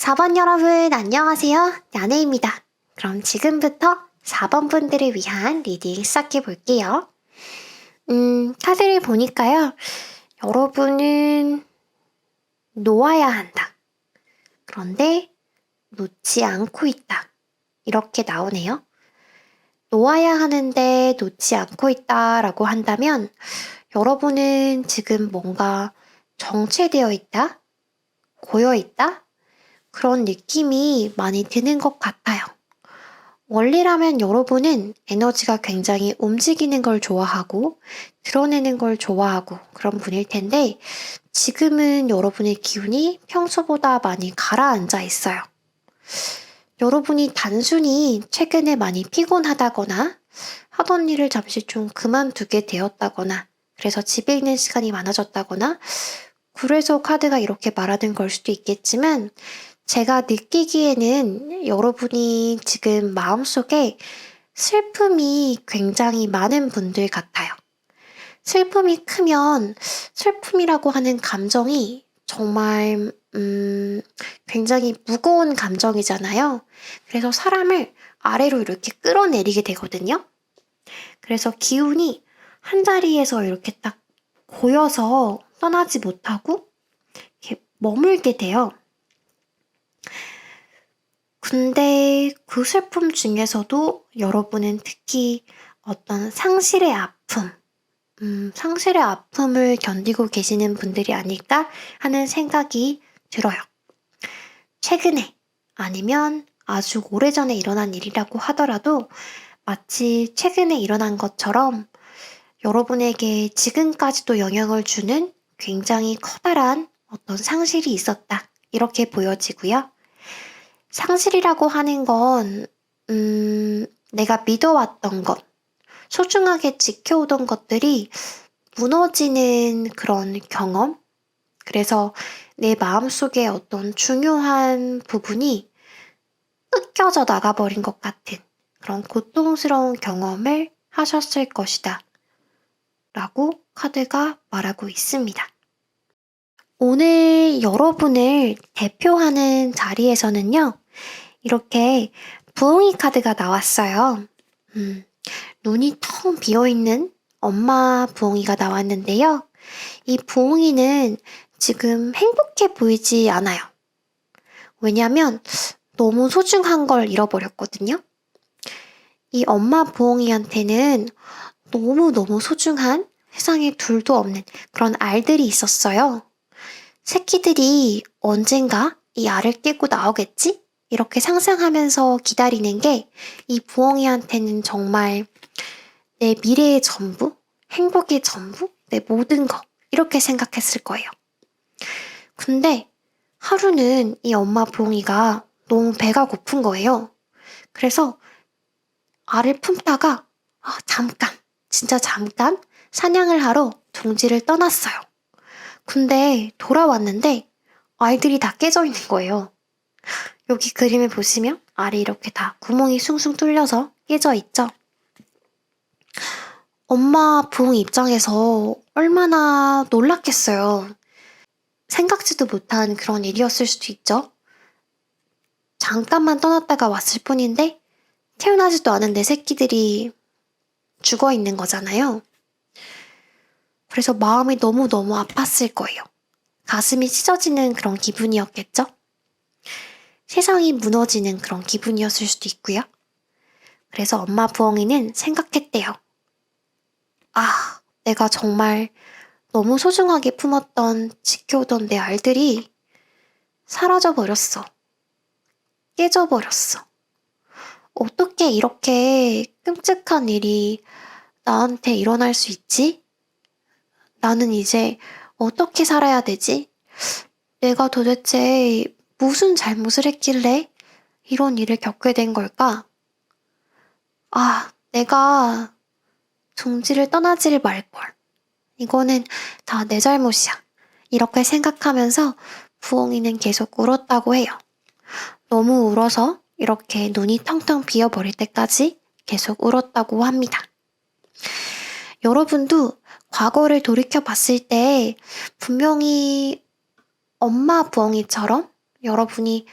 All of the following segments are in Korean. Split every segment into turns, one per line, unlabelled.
4번 여러분 안녕하세요. 야네입니다. 그럼 지금부터 4번 분들을 위한 리딩 시작해 볼게요. 카드를 보니까요. 여러분은 놓아야 한다. 그런데 놓지 않고 있다. 이렇게 나오네요. 놓아야 하는데 놓지 않고 있다라고 한다면 여러분은 지금 뭔가 정체되어 있다? 고여 있다? 그런 느낌이 많이 드는 것 같아요. 원래라면 여러분은 에너지가 굉장히 움직이는 걸 좋아하고 드러내는 걸 좋아하고 그런 분일 텐데 지금은 여러분의 기운이 평소보다 많이 가라앉아 있어요. 여러분이 단순히 최근에 많이 피곤하다거나 하던 일을 잠시 좀 그만두게 되었다거나 그래서 집에 있는 시간이 많아졌다거나 그래서 카드가 이렇게 말하는 걸 수도 있겠지만 제가 느끼기에는 여러분이 지금 마음속에 슬픔이 굉장히 많은 분들 같아요. 슬픔이 크면 슬픔이라고 하는 감정이 정말 굉장히 무거운 감정이잖아요. 그래서 사람을 아래로 이렇게 끌어내리게 되거든요. 그래서 기운이 한 자리에서 이렇게 딱 고여서 떠나지 못하고 이렇게 머물게 돼요. 근데 그 슬픔 중에서도 여러분은 특히 어떤 상실의 아픔, 상실의 아픔을 견디고 계시는 분들이 아닐까 하는 생각이 들어요. 최근에 아니면 아주 오래전에 일어난 일이라고 하더라도 마치 최근에 일어난 것처럼 여러분에게 지금까지도 영향을 주는 굉장히 커다란 어떤 상실이 있었다. 이렇게 보여지고요. 상실이라고 하는 건, 내가 믿어왔던 것, 소중하게 지켜오던 것들이 무너지는 그런 경험? 그래서 내 마음속에 어떤 중요한 부분이 뜯겨져 나가버린 것 같은 그런 고통스러운 경험을 하셨을 것이다. 라고 카드가 말하고 있습니다. 오늘 여러분을 대표하는 자리에서는요, 이렇게 부엉이 카드가 나왔어요. 눈이 텅 비어있는 엄마 부엉이가 나왔는데요. 이 부엉이는 지금 행복해 보이지 않아요. 왜냐면 너무 소중한 걸 잃어버렸거든요. 이 엄마 부엉이한테는 너무너무 소중한 세상에 둘도 없는 그런 알들이 있었어요. 새끼들이 언젠가 이 알을 깨고 나오겠지? 이렇게 상상하면서 기다리는 게 이 부엉이한테는 정말 내 미래의 전부, 행복의 전부, 내 모든 거 이렇게 생각했을 거예요. 근데 하루는 이 엄마 부엉이가 너무 배가 고픈 거예요. 그래서 알을 품다가 잠깐, 진짜 잠깐 사냥을 하러 둥지를 떠났어요. 근데 돌아왔는데 알들이 다 깨져 있는 거예요. 여기 그림을 보시면 알이 이렇게 다 구멍이 숭숭 뚫려서 깨져 있죠. 엄마 부엉이 입장에서 얼마나 놀랐겠어요. 생각지도 못한 그런 일이었을 수도 있죠. 잠깐만 떠났다가 왔을 뿐인데 태어나지도 않은 내 새끼들이 죽어 있는 거잖아요. 그래서 마음이 너무너무 아팠을 거예요. 가슴이 찢어지는 그런 기분이었겠죠? 세상이 무너지는 그런 기분이었을 수도 있고요. 그래서 엄마 부엉이는 생각했대요. 내가 정말 너무 소중하게 품었던, 지켜오던 내 알들이 사라져버렸어. 깨져버렸어. 어떻게 이렇게 끔찍한 일이 나한테 일어날 수 있지? 나는 이제 어떻게 살아야 되지? 내가 도대체 무슨 잘못을 했길래 이런 일을 겪게 된 걸까? 내가 둥지를 떠나지를 말걸. 이거는 다 내 잘못이야. 이렇게 생각하면서 부엉이는 계속 울었다고 해요. 너무 울어서 이렇게 눈이 텅텅 비어버릴 때까지 계속 울었다고 합니다. 여러분도 과거를 돌이켜 봤을 때 분명히 엄마 부엉이처럼 여러분이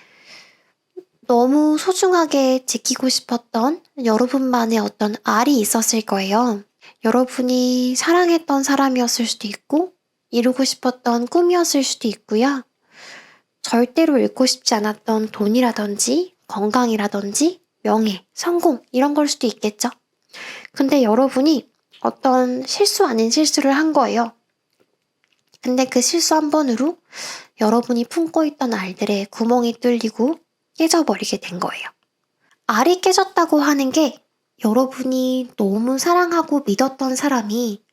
너무 소중하게 지키고 싶었던 여러분만의 어떤 알이 있었을 거예요. 여러분이 사랑했던 사람이었을 수도 있고, 이루고 싶었던 꿈이었을 수도 있고요. 절대로 잃고 싶지 않았던 돈이라든지, 건강이라든지, 명예, 성공, 이런 걸 수도 있겠죠. 근데 여러분이 어떤 실수 아닌 실수를 한 거예요. 근데 그 실수 한 번으로 여러분이 품고 있던 알들의 구멍이 뚫리고 깨져버리게 된 거예요. 알이 깨졌다고 하는 게 여러분이 너무 사랑하고 믿었던 사람이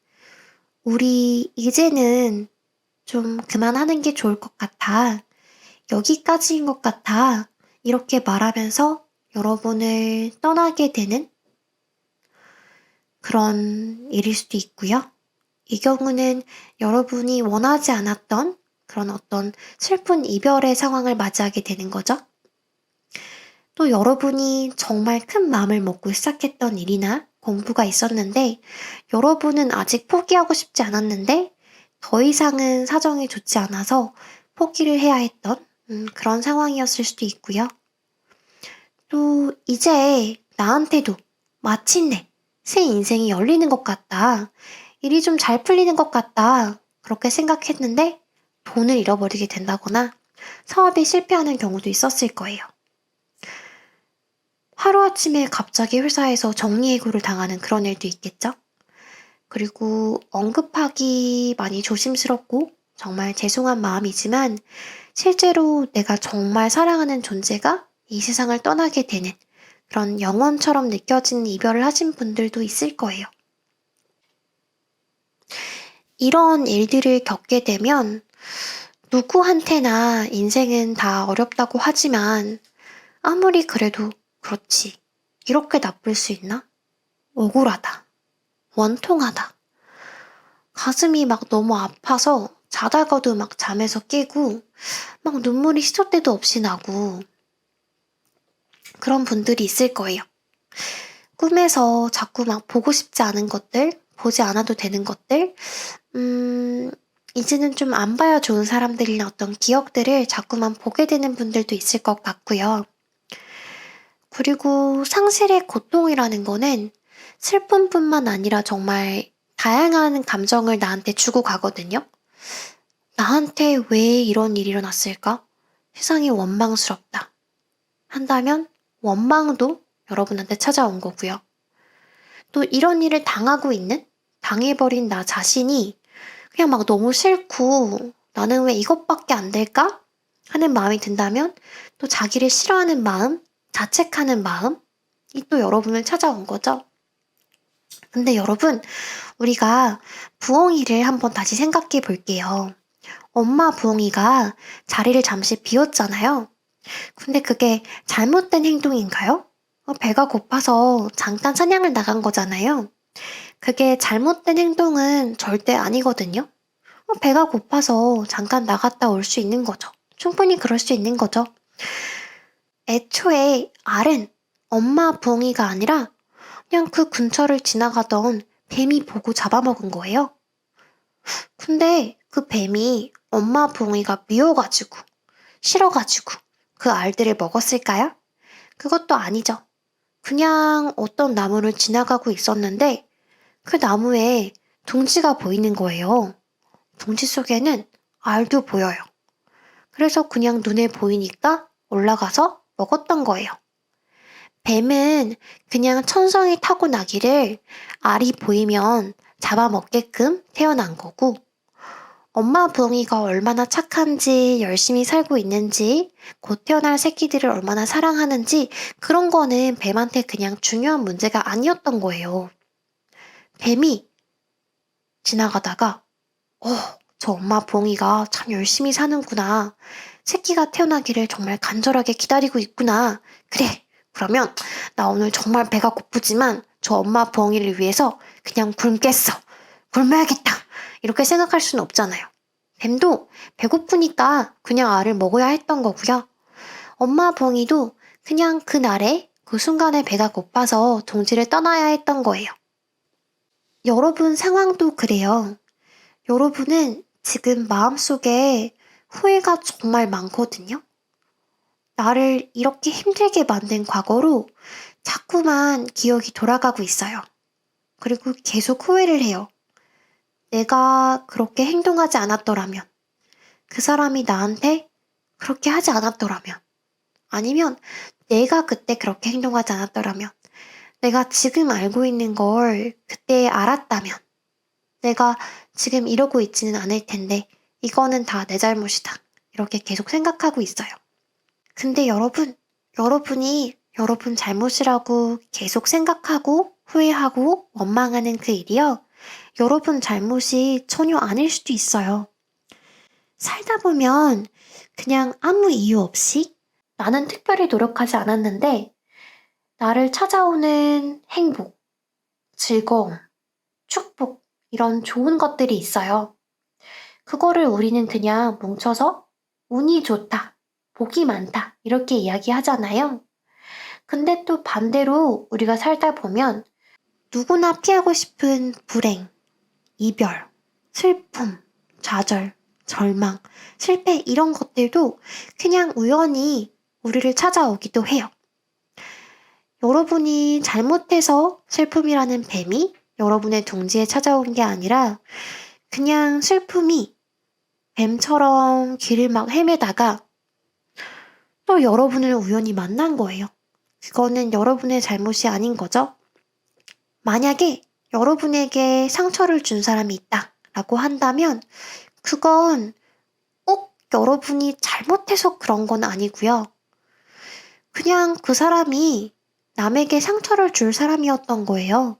우리 이제는 좀 그만하는 게 좋을 것 같아. 여기까지인 것 같아. 이렇게 말하면서 여러분을 떠나게 되는 그런 일일 수도 있고요. 이 경우는 여러분이 원하지 않았던 그런 어떤 슬픈 이별의 상황을 맞이하게 되는 거죠. 또 여러분이 정말 큰 마음을 먹고 시작했던 일이나 공부가 있었는데 여러분은 아직 포기하고 싶지 않았는데 더 이상은 사정이 좋지 않아서 포기를 해야 했던 그런 상황이었을 수도 있고요. 또 이제 나한테도 마침내 새 인생이 열리는 것 같다. 일이 좀 잘 풀리는 것 같다. 그렇게 생각했는데 돈을 잃어버리게 된다거나 사업에 실패하는 경우도 있었을 거예요. 하루아침에 갑자기 회사에서 정리해고를 당하는 그런 일도 있겠죠? 그리고 언급하기 많이 조심스럽고 정말 죄송한 마음이지만 실제로 내가 정말 사랑하는 존재가 이 세상을 떠나게 되는 그런 영원처럼 느껴지는 이별을 하신 분들도 있을 거예요. 이런 일들을 겪게 되면 누구한테나 인생은 다 어렵다고 하지만 아무리 그래도 그렇지. 이렇게 나쁠 수 있나? 억울하다. 원통하다. 가슴이 막 너무 아파서 자다가도 막 잠에서 깨고 막 눈물이 시도 때도 없이 나고 그런 분들이 있을 거예요. 꿈에서 자꾸 막 보고 싶지 않은 것들, 보지 않아도 되는 것들, 이제는 좀 안 봐야 좋은 사람들이나 어떤 기억들을 자꾸만 보게 되는 분들도 있을 것 같고요. 그리고 상실의 고통이라는 거는 슬픔뿐만 아니라 정말 다양한 감정을 나한테 주고 가거든요. 나한테 왜 이런 일이 일어났을까? 세상이 원망스럽다. 한다면 원망도 여러분한테 찾아온 거고요. 또 이런 일을 당하고 있는, 당해버린 나 자신이 그냥 막 너무 싫고 나는 왜 이것밖에 안 될까? 하는 마음이 든다면 또 자기를 싫어하는 마음, 자책하는 마음이 또 여러분을 찾아온 거죠. 근데 여러분, 우리가 부엉이를 한번 다시 생각해 볼게요. 엄마 부엉이가 자리를 잠시 비웠잖아요. 근데 그게 잘못된 행동인가요? 배가 고파서 잠깐 사냥을 나간 거잖아요. 그게 잘못된 행동은 절대 아니거든요. 배가 고파서 잠깐 나갔다 올 수 있는 거죠. 충분히 그럴 수 있는 거죠. 애초에 알은 엄마 부엉이가 아니라 그냥 그 근처를 지나가던 뱀이 보고 잡아먹은 거예요. 근데 그 뱀이 엄마 부엉이가 미워가지고, 싫어가지고 그 알들을 먹었을까요? 그것도 아니죠. 그냥 어떤 나무를 지나가고 있었는데 그 나무에 둥지가 보이는 거예요. 둥지 속에는 알도 보여요. 그래서 그냥 눈에 보이니까 올라가서 먹었던 거예요. 뱀은 그냥 천성이 타고나기를 알이 보이면 잡아먹게끔 태어난 거고, 엄마 부엉이가 얼마나 착한지, 열심히 살고 있는지, 곧 태어날 새끼들을 얼마나 사랑하는지, 그런 거는 뱀한테 그냥 중요한 문제가 아니었던 거예요. 뱀이 지나가다가, 저 엄마 부엉이가 참 열심히 사는구나. 새끼가 태어나기를 정말 간절하게 기다리고 있구나. 그래, 그러면 나 오늘 정말 배가 고프지만 저 엄마 부엉이를 위해서 그냥 굶겠어. 굶어야겠다. 이렇게 생각할 수는 없잖아요. 뱀도 배고프니까 그냥 알을 먹어야 했던 거고요. 엄마 부엉이도 그냥 그날에 그 순간에 배가 고파서 둥지를 떠나야 했던 거예요. 여러분 상황도 그래요. 여러분은 지금 마음속에 후회가 정말 많거든요. 나를 이렇게 힘들게 만든 과거로 자꾸만 기억이 돌아가고 있어요. 그리고 계속 후회를 해요. 내가 그렇게 행동하지 않았더라면, 그 사람이 나한테 그렇게 하지 않았더라면, 아니면 내가 그때 그렇게 행동하지 않았더라면, 내가 지금 알고 있는 걸 그때 알았다면, 내가 지금 이러고 있지는 않을 텐데, 이거는 다 내 잘못이다. 이렇게 계속 생각하고 있어요. 근데 여러분이 여러분 잘못이라고 계속 생각하고 후회하고 원망하는 그 일이요. 여러분 잘못이 전혀 아닐 수도 있어요. 살다 보면 그냥 아무 이유 없이 나는 특별히 노력하지 않았는데 나를 찾아오는 행복, 즐거움, 축복, 이런 좋은 것들이 있어요. 그거를 우리는 그냥 뭉쳐서 운이 좋다, 복이 많다, 이렇게 이야기하잖아요. 근데 또 반대로 우리가 살다 보면 누구나 피하고 싶은 불행, 이별, 슬픔, 좌절, 절망, 실패 이런 것들도 그냥 우연히 우리를 찾아오기도 해요. 여러분이 잘못해서 슬픔이라는 뱀이 여러분의 둥지에 찾아온 게 아니라 그냥 슬픔이 뱀처럼 길을 막 헤매다가 또 여러분을 우연히 만난 거예요. 그거는 여러분의 잘못이 아닌 거죠. 만약에 여러분에게 상처를 준 사람이 있다라고 한다면 그건 꼭 여러분이 잘못해서 그런 건 아니고요. 그냥 그 사람이 남에게 상처를 줄 사람이었던 거예요.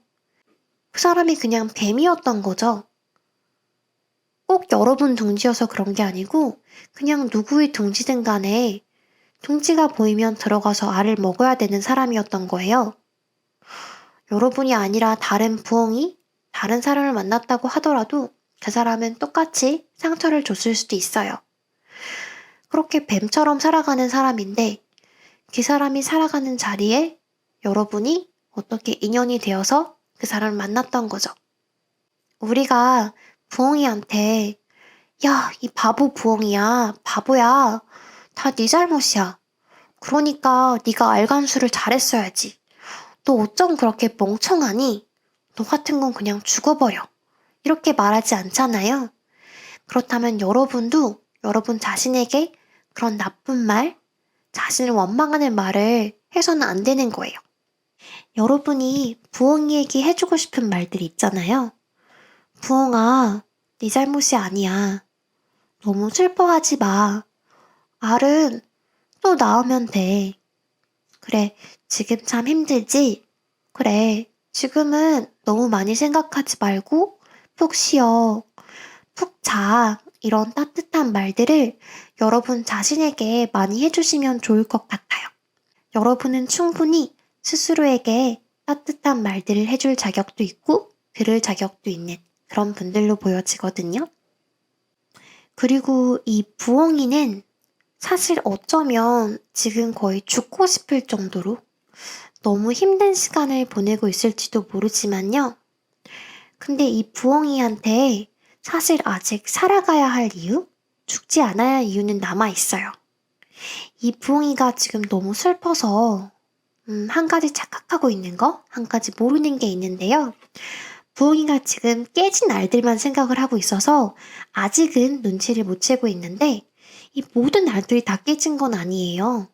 그 사람이 그냥 뱀이었던 거죠. 꼭 여러분 둥지여서 그런 게 아니고 그냥 누구의 둥지든 간에 둥지가 보이면 들어가서 알을 먹어야 되는 사람이었던 거예요. 여러분이 아니라 다른 부엉이, 다른 사람을 만났다고 하더라도 그 사람은 똑같이 상처를 줬을 수도 있어요. 그렇게 뱀처럼 살아가는 사람인데 그 사람이 살아가는 자리에 여러분이 어떻게 인연이 되어서 그 사람을 만났던 거죠. 우리가 부엉이한테 야, 이 바보 부엉이야, 바보야, 다 네 잘못이야. 그러니까 네가 알간수를 잘했어야지. 너 어쩜 그렇게 멍청하니? 너 같은 건 그냥 죽어버려. 이렇게 말하지 않잖아요. 그렇다면 여러분도 여러분 자신에게 그런 나쁜 말, 자신을 원망하는 말을 해서는 안 되는 거예요. 여러분이 부엉이에게 해주고 싶은 말들이 있잖아요. 부엉아, 네 잘못이 아니야. 너무 슬퍼하지 마. 알은 또 나오면 돼. 그래, 지금 참 힘들지? 그래, 지금은 너무 많이 생각하지 말고 푹 쉬어. 푹 자. 이런 따뜻한 말들을 여러분 자신에게 많이 해주시면 좋을 것 같아요. 여러분은 충분히 스스로에게 따뜻한 말들을 해줄 자격도 있고 들을 자격도 있는 그런 분들로 보여지거든요. 그리고 이 부엉이는 사실 어쩌면 지금 거의 죽고 싶을 정도로 너무 힘든 시간을 보내고 있을지도 모르지만요. 근데 이 부엉이한테 사실 아직 살아가야 할 이유, 죽지 않아야 할 이유는 남아있어요. 이 부엉이가 지금 너무 슬퍼서 한 가지 착각하고 있는 거, 한 가지 모르는 게 있는데요. 부엉이가 지금 깨진 알들만 생각을 하고 있어서 아직은 눈치를 못 채고 있는데 이 모든 알들이 다 깨진 건 아니에요.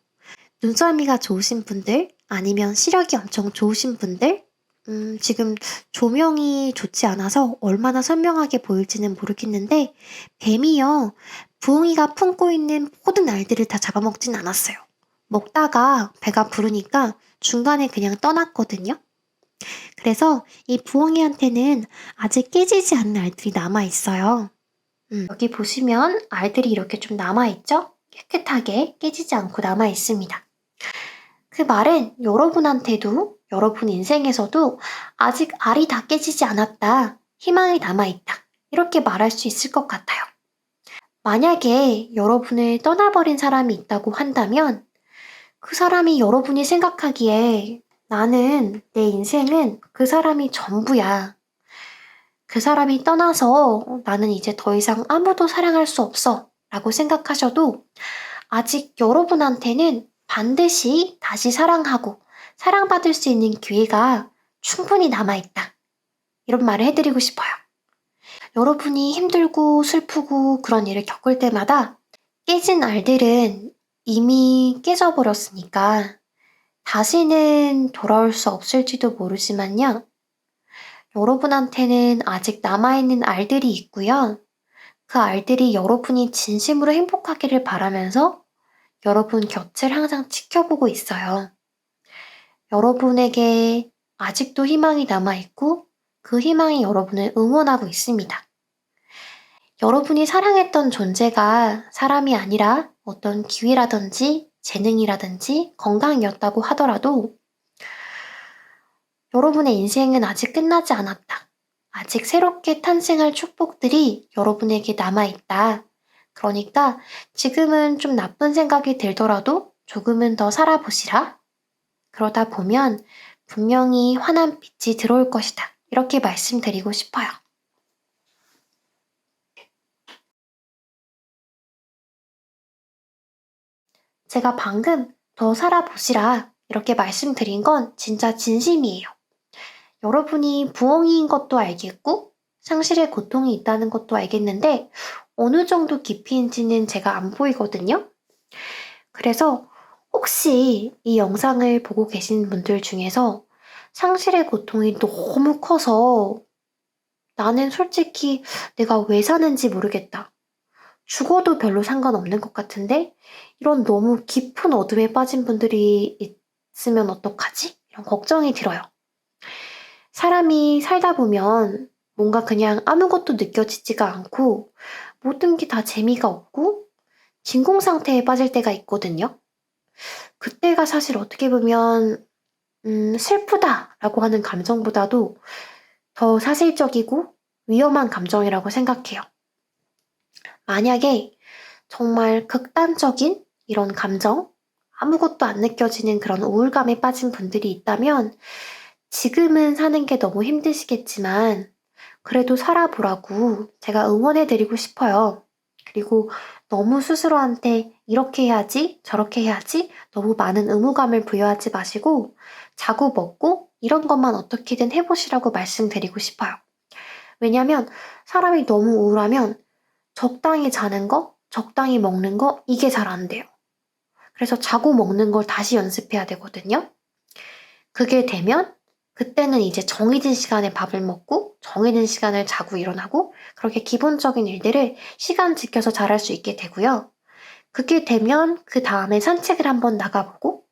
눈썰미가 좋으신 분들, 아니면 시력이 엄청 좋으신 분들, 지금 조명이 좋지 않아서 얼마나 선명하게 보일지는 모르겠는데, 뱀이요, 부엉이가 품고 있는 모든 알들을 다 잡아먹진 않았어요. 먹다가 배가 부르니까 중간에 그냥 떠났거든요. 그래서 이 부엉이한테는 아직 깨지지 않는 알들이 남아있어요. 여기 보시면 알들이 이렇게 좀 남아있죠? 깨끗하게 깨지지 않고 남아있습니다. 그 말은 여러분한테도 여러분 인생에서도 아직 알이 다 깨지지 않았다. 희망이 남아있다. 이렇게 말할 수 있을 것 같아요. 만약에 여러분을 떠나버린 사람이 있다고 한다면 그 사람이 여러분이 생각하기에 나는 내 인생은 그 사람이 전부야. 그 사람이 떠나서 나는 이제 더 이상 아무도 사랑할 수 없어. 라고 생각하셔도 아직 여러분한테는 반드시 다시 사랑하고 사랑받을 수 있는 기회가 충분히 남아있다. 이런 말을 해드리고 싶어요. 여러분이 힘들고 슬프고 그런 일을 겪을 때마다 깨진 알들은 이미 깨져버렸으니까 다시는 돌아올 수 없을지도 모르지만요. 여러분한테는 아직 남아있는 알들이 있고요. 그 알들이 여러분이 진심으로 행복하기를 바라면서 여러분 곁을 항상 지켜보고 있어요. 여러분에게 아직도 희망이 남아있고 그 희망이 여러분을 응원하고 있습니다. 여러분이 사랑했던 존재가 사람이 아니라 어떤 기회라든지 재능이라든지 건강이었다고 하더라도 여러분의 인생은 아직 끝나지 않았다. 아직 새롭게 탄생할 축복들이 여러분에게 남아있다. 그러니까 지금은 좀 나쁜 생각이 들더라도 조금은 더 살아보시라. 그러다 보면 분명히 환한 빛이 들어올 것이다. 이렇게 말씀드리고 싶어요. 제가 방금 더 살아보시라 이렇게 말씀드린 건 진짜 진심이에요. 여러분이 부엉이인 것도 알겠고 상실의 고통이 있다는 것도 알겠는데 어느 정도 깊이인지는 제가 안 보이거든요. 그래서 혹시 이 영상을 보고 계신 분들 중에서 상실의 고통이 너무 커서 나는 솔직히 내가 왜 사는지 모르겠다. 죽어도 별로 상관없는 것 같은데 이런 너무 깊은 어둠에 빠진 분들이 있으면 어떡하지? 이런 걱정이 들어요. 사람이 살다 보면 뭔가 그냥 아무것도 느껴지지가 않고 모든 게 다 재미가 없고 진공 상태에 빠질 때가 있거든요. 그때가 사실 어떻게 보면 슬프다라고 하는 감정보다도 더 사실적이고 위험한 감정이라고 생각해요. 만약에 정말 극단적인 이런 감정, 아무것도 안 느껴지는 그런 우울감에 빠진 분들이 있다면 지금은 사는 게 너무 힘드시겠지만 그래도 살아보라고 제가 응원해드리고 싶어요. 그리고 너무 스스로한테 이렇게 해야지, 저렇게 해야지 너무 많은 의무감을 부여하지 마시고 자고 먹고 이런 것만 어떻게든 해보시라고 말씀드리고 싶어요. 왜냐면 사람이 너무 우울하면 적당히 자는 거, 적당히 먹는 거 이게 잘 안 돼요. 그래서 자고 먹는 걸 다시 연습해야 되거든요. 그게 되면 그때는 이제 정해진 시간에 밥을 먹고 정해진 시간을 자고 일어나고 그렇게 기본적인 일들을 시간 지켜서 잘할 수 있게 되고요. 그게 되면 그 다음에 산책을 한번 나가보고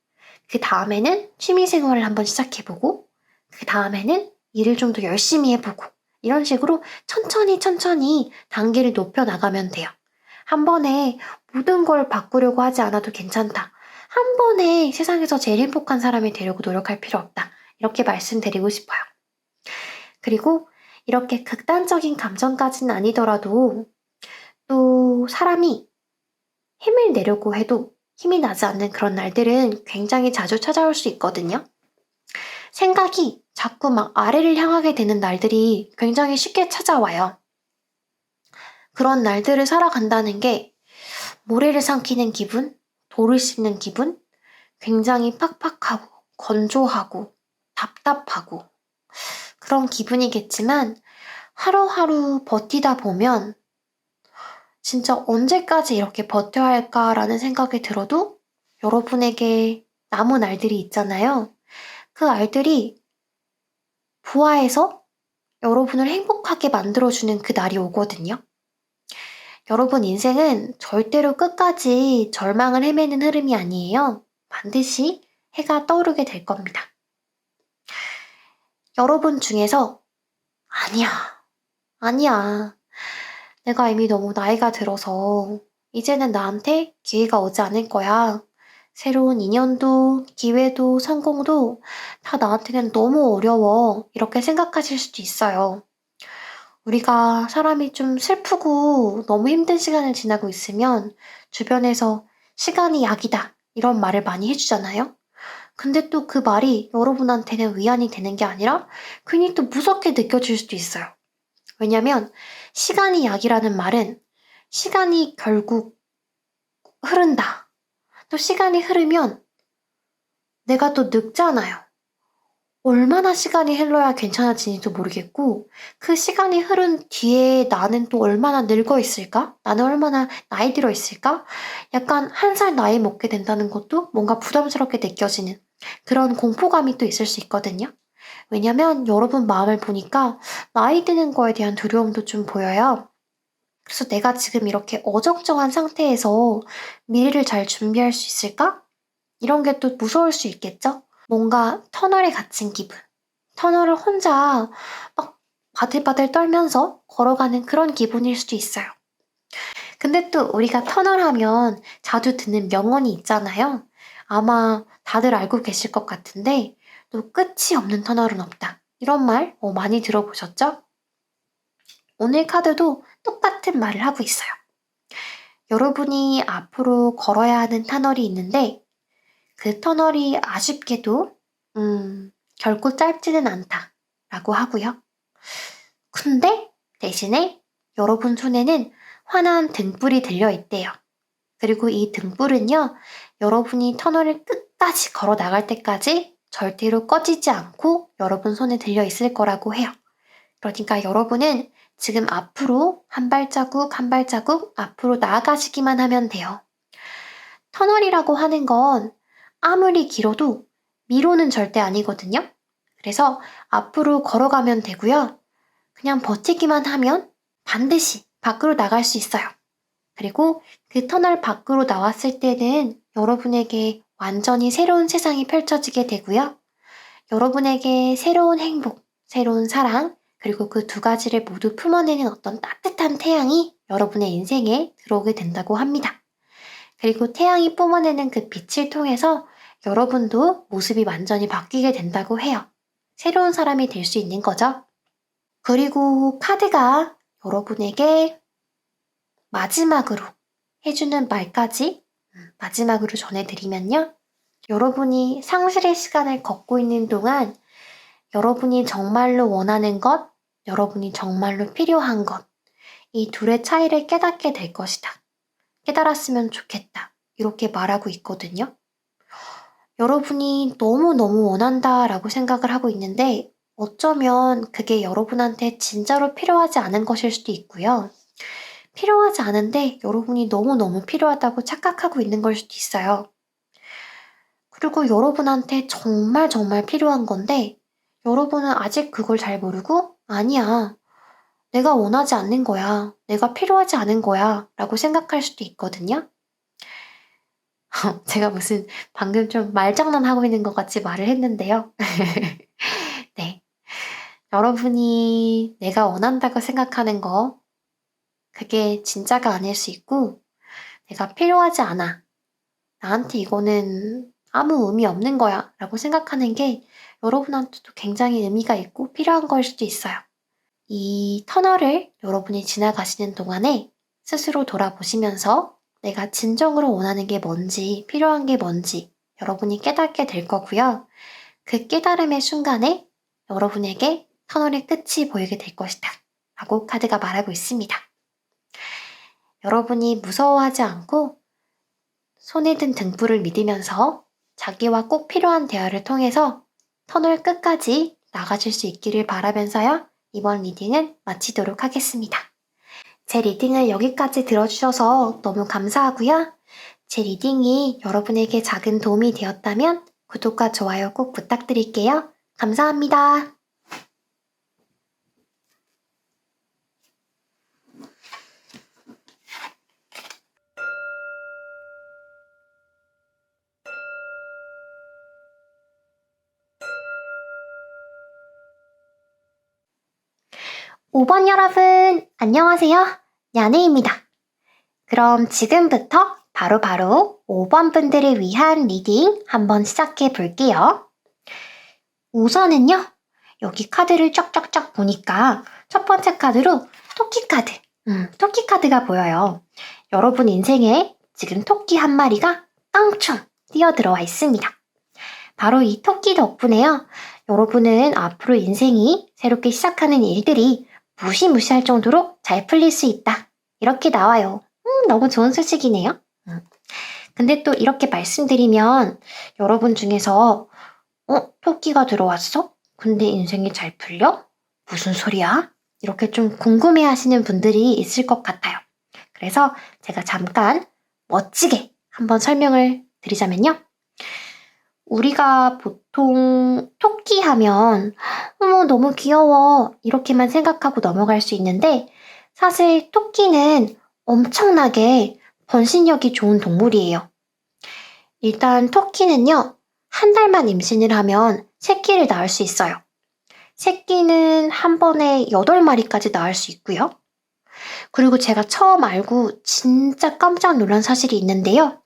그 다음에는 취미생활을 한번 시작해보고 그 다음에는 일을 좀 더 열심히 해보고 이런 식으로 천천히 단계를 높여 나가면 돼요. 한 번에 모든 걸 바꾸려고 하지 않아도 괜찮다. 한 번에 세상에서 제일 행복한 사람이 되려고 노력할 필요 없다. 이렇게 말씀드리고 싶어요. 그리고 이렇게 극단적인 감정까지는 아니더라도 또 사람이 힘을 내려고 해도 힘이 나지 않는 그런 날들은 굉장히 자주 찾아올 수 있거든요. 생각이 자꾸 막 아래를 향하게 되는 날들이 굉장히 쉽게 찾아와요. 그런 날들을 살아간다는 게 모래를 삼키는 기분, 돌을 씹는 기분, 굉장히 팍팍하고 건조하고 답답하고 그런 기분이겠지만 하루하루 버티다 보면 진짜 언제까지 이렇게 버텨야 할까라는 생각이 들어도 여러분에게 남은 알들이 있잖아요. 그 알들이 부화해서 여러분을 행복하게 만들어주는 그 날이 오거든요. 여러분 인생은 절대로 끝까지 절망을 헤매는 흐름이 아니에요. 반드시 해가 떠오르게 될 겁니다. 여러분 중에서 아니야. 내가 이미 너무 나이가 들어서 이제는 나한테 기회가 오지 않을 거야. 새로운 인연도, 기회도, 성공도 다 나한테는 너무 어려워. 이렇게 생각하실 수도 있어요. 우리가 사람이 좀 슬프고 너무 힘든 시간을 지나고 있으면 주변에서 시간이 약이다. 이런 말을 많이 해주잖아요. 근데 또 그 말이 여러분한테는 위안이 되는 게 아니라 괜히 또 무섭게 느껴질 수도 있어요. 왜냐면 시간이 약이라는 말은 시간이 결국 흐른다. 또 시간이 흐르면 내가 또 늙잖아요. 얼마나 시간이 흘러야 괜찮아지는지도 모르겠고, 그 시간이 흐른 뒤에 나는 또 얼마나 늙어 있을까? 나는 얼마나 나이 들어 있을까? 약간 한 살 나이 먹게 된다는 것도 뭔가 부담스럽게 느껴지는 그런 공포감이 또 있을 수 있거든요. 왜냐면 여러분 마음을 보니까 나이 드는 거에 대한 두려움도 좀 보여요. 그래서 내가 지금 이렇게 어정쩡한 상태에서 미래를 잘 준비할 수 있을까? 이런 게 또 무서울 수 있겠죠? 뭔가 터널에 갇힌 기분. 터널을 혼자 막 바들바들 떨면서 걸어가는 그런 기분일 수도 있어요. 근데 또 우리가 터널 하면 자주 듣는 명언이 있잖아요. 아마 다들 알고 계실 것 같은데, 또 끝이 없는 터널은 없다. 이런 말 많이 들어보셨죠? 오늘 카드도 똑같은 말을 하고 있어요. 여러분이 앞으로 걸어야 하는 터널이 있는데, 그 터널이 아쉽게도, 결코 짧지는 않다. 라고 하고요. 근데 대신에 여러분 손에는 환한 등불이 들려 있대요. 그리고 이 등불은요, 여러분이 터널을 끝까지 걸어 나갈 때까지 절대로 꺼지지 않고 여러분 손에 들려 있을 거라고 해요. 그러니까 여러분은 지금 앞으로 한 발자국 한 발자국 앞으로 나아가시기만 하면 돼요. 터널이라고 하는 건 아무리 길어도 미로는 절대 아니거든요. 그래서 앞으로 걸어가면 되고요. 그냥 버티기만 하면 반드시 밖으로 나갈 수 있어요. 그리고 그 터널 밖으로 나왔을 때는 여러분에게 완전히 새로운 세상이 펼쳐지게 되고요. 여러분에게 새로운 행복, 새로운 사랑, 그리고 그 두 가지를 모두 품어내는 어떤 따뜻한 태양이 여러분의 인생에 들어오게 된다고 합니다. 그리고 태양이 뿜어내는 그 빛을 통해서 여러분도 모습이 완전히 바뀌게 된다고 해요. 새로운 사람이 될 수 있는 거죠. 그리고 카드가 여러분에게 마지막으로 해주는 말까지 마지막으로 전해드리면요. 여러분이 상실의 시간을 걷고 있는 동안 여러분이 정말로 원하는 것, 여러분이 정말로 필요한 것, 이 둘의 차이를 깨닫게 될 것이다. 깨달았으면 좋겠다. 이렇게 말하고 있거든요. 여러분이 너무너무 원한다라고 생각을 하고 있는데 어쩌면 그게 여러분한테 진짜로 필요하지 않은 것일 수도 있고요. 필요하지 않은데 여러분이 너무너무 필요하다고 착각하고 있는 걸 수도 있어요. 그리고 여러분한테 정말 정말 필요한 건데 여러분은 아직 그걸 잘 모르고 아니야. 내가 원하지 않는 거야. 내가 필요하지 않은 거야. 라고 생각할 수도 있거든요. 제가 무슨 방금 좀 말장난하고 있는 것 같이 말을 했는데요. 네. 여러분이 내가 원한다고 생각하는 거, 그게 진짜가 아닐 수 있고, 내가 필요하지 않아. 나한테 이거는 아무 의미 없는 거야. 라고 생각하는 게 여러분한테도 굉장히 의미가 있고 필요한 걸 수도 있어요. 이 터널을 여러분이 지나가시는 동안에 스스로 돌아보시면서 내가 진정으로 원하는 게 뭔지, 필요한 게 뭔지 여러분이 깨닫게 될 거고요. 그 깨달음의 순간에 여러분에게 터널의 끝이 보이게 될 것이다. 라고 카드가 말하고 있습니다. 여러분이 무서워하지 않고 손에 든 등불을 믿으면서 자기와 꼭 필요한 대화를 통해서 터널 끝까지 나가실 수 있기를 바라면서요. 이번 리딩은 마치도록 하겠습니다. 제 리딩을 여기까지 들어주셔서 너무 감사하고요. 제 리딩이 여러분에게 작은 도움이 되었다면 구독과 좋아요 꼭 부탁드릴게요. 감사합니다. 오 번 여러분, 안녕하세요. 야네입니다. 그럼 지금부터 바로 5번 분들을 위한 리딩 한번 시작해 볼게요. 우선은요, 여기 카드를 쫙쫙쫙 보니까 첫 번째 카드로 토끼 카드, 토끼 카드가 보여요. 여러분 인생에 지금 토끼 한 마리가 깡충 뛰어들어와 있습니다. 바로 이 토끼 덕분에요. 여러분은 앞으로 인생이 새롭게 시작하는 일들이 무시무시할 정도로 잘 풀릴 수 있다. 이렇게 나와요. 너무 좋은 소식이네요. 근데 또 이렇게 말씀드리면 여러분 중에서 토끼가 들어왔어? 근데 인생이 잘 풀려? 무슨 소리야? 이렇게 좀 궁금해 하시는 분들이 있을 것 같아요. 그래서 제가 잠깐 멋지게 한번 설명을 드리자면요. 우리가 보통 토끼 하면 어머 너무 귀여워 이렇게만 생각하고 넘어갈 수 있는데 사실 토끼는 엄청나게 번식력이 좋은 동물이에요. 일단 토끼는요, 한 달만 임신을 하면 새끼를 낳을 수 있어요. 새끼는 한 번에 8마리까지 낳을 수 있고요. 그리고 제가 처음 알고 진짜 깜짝 놀란 사실이 있는데요.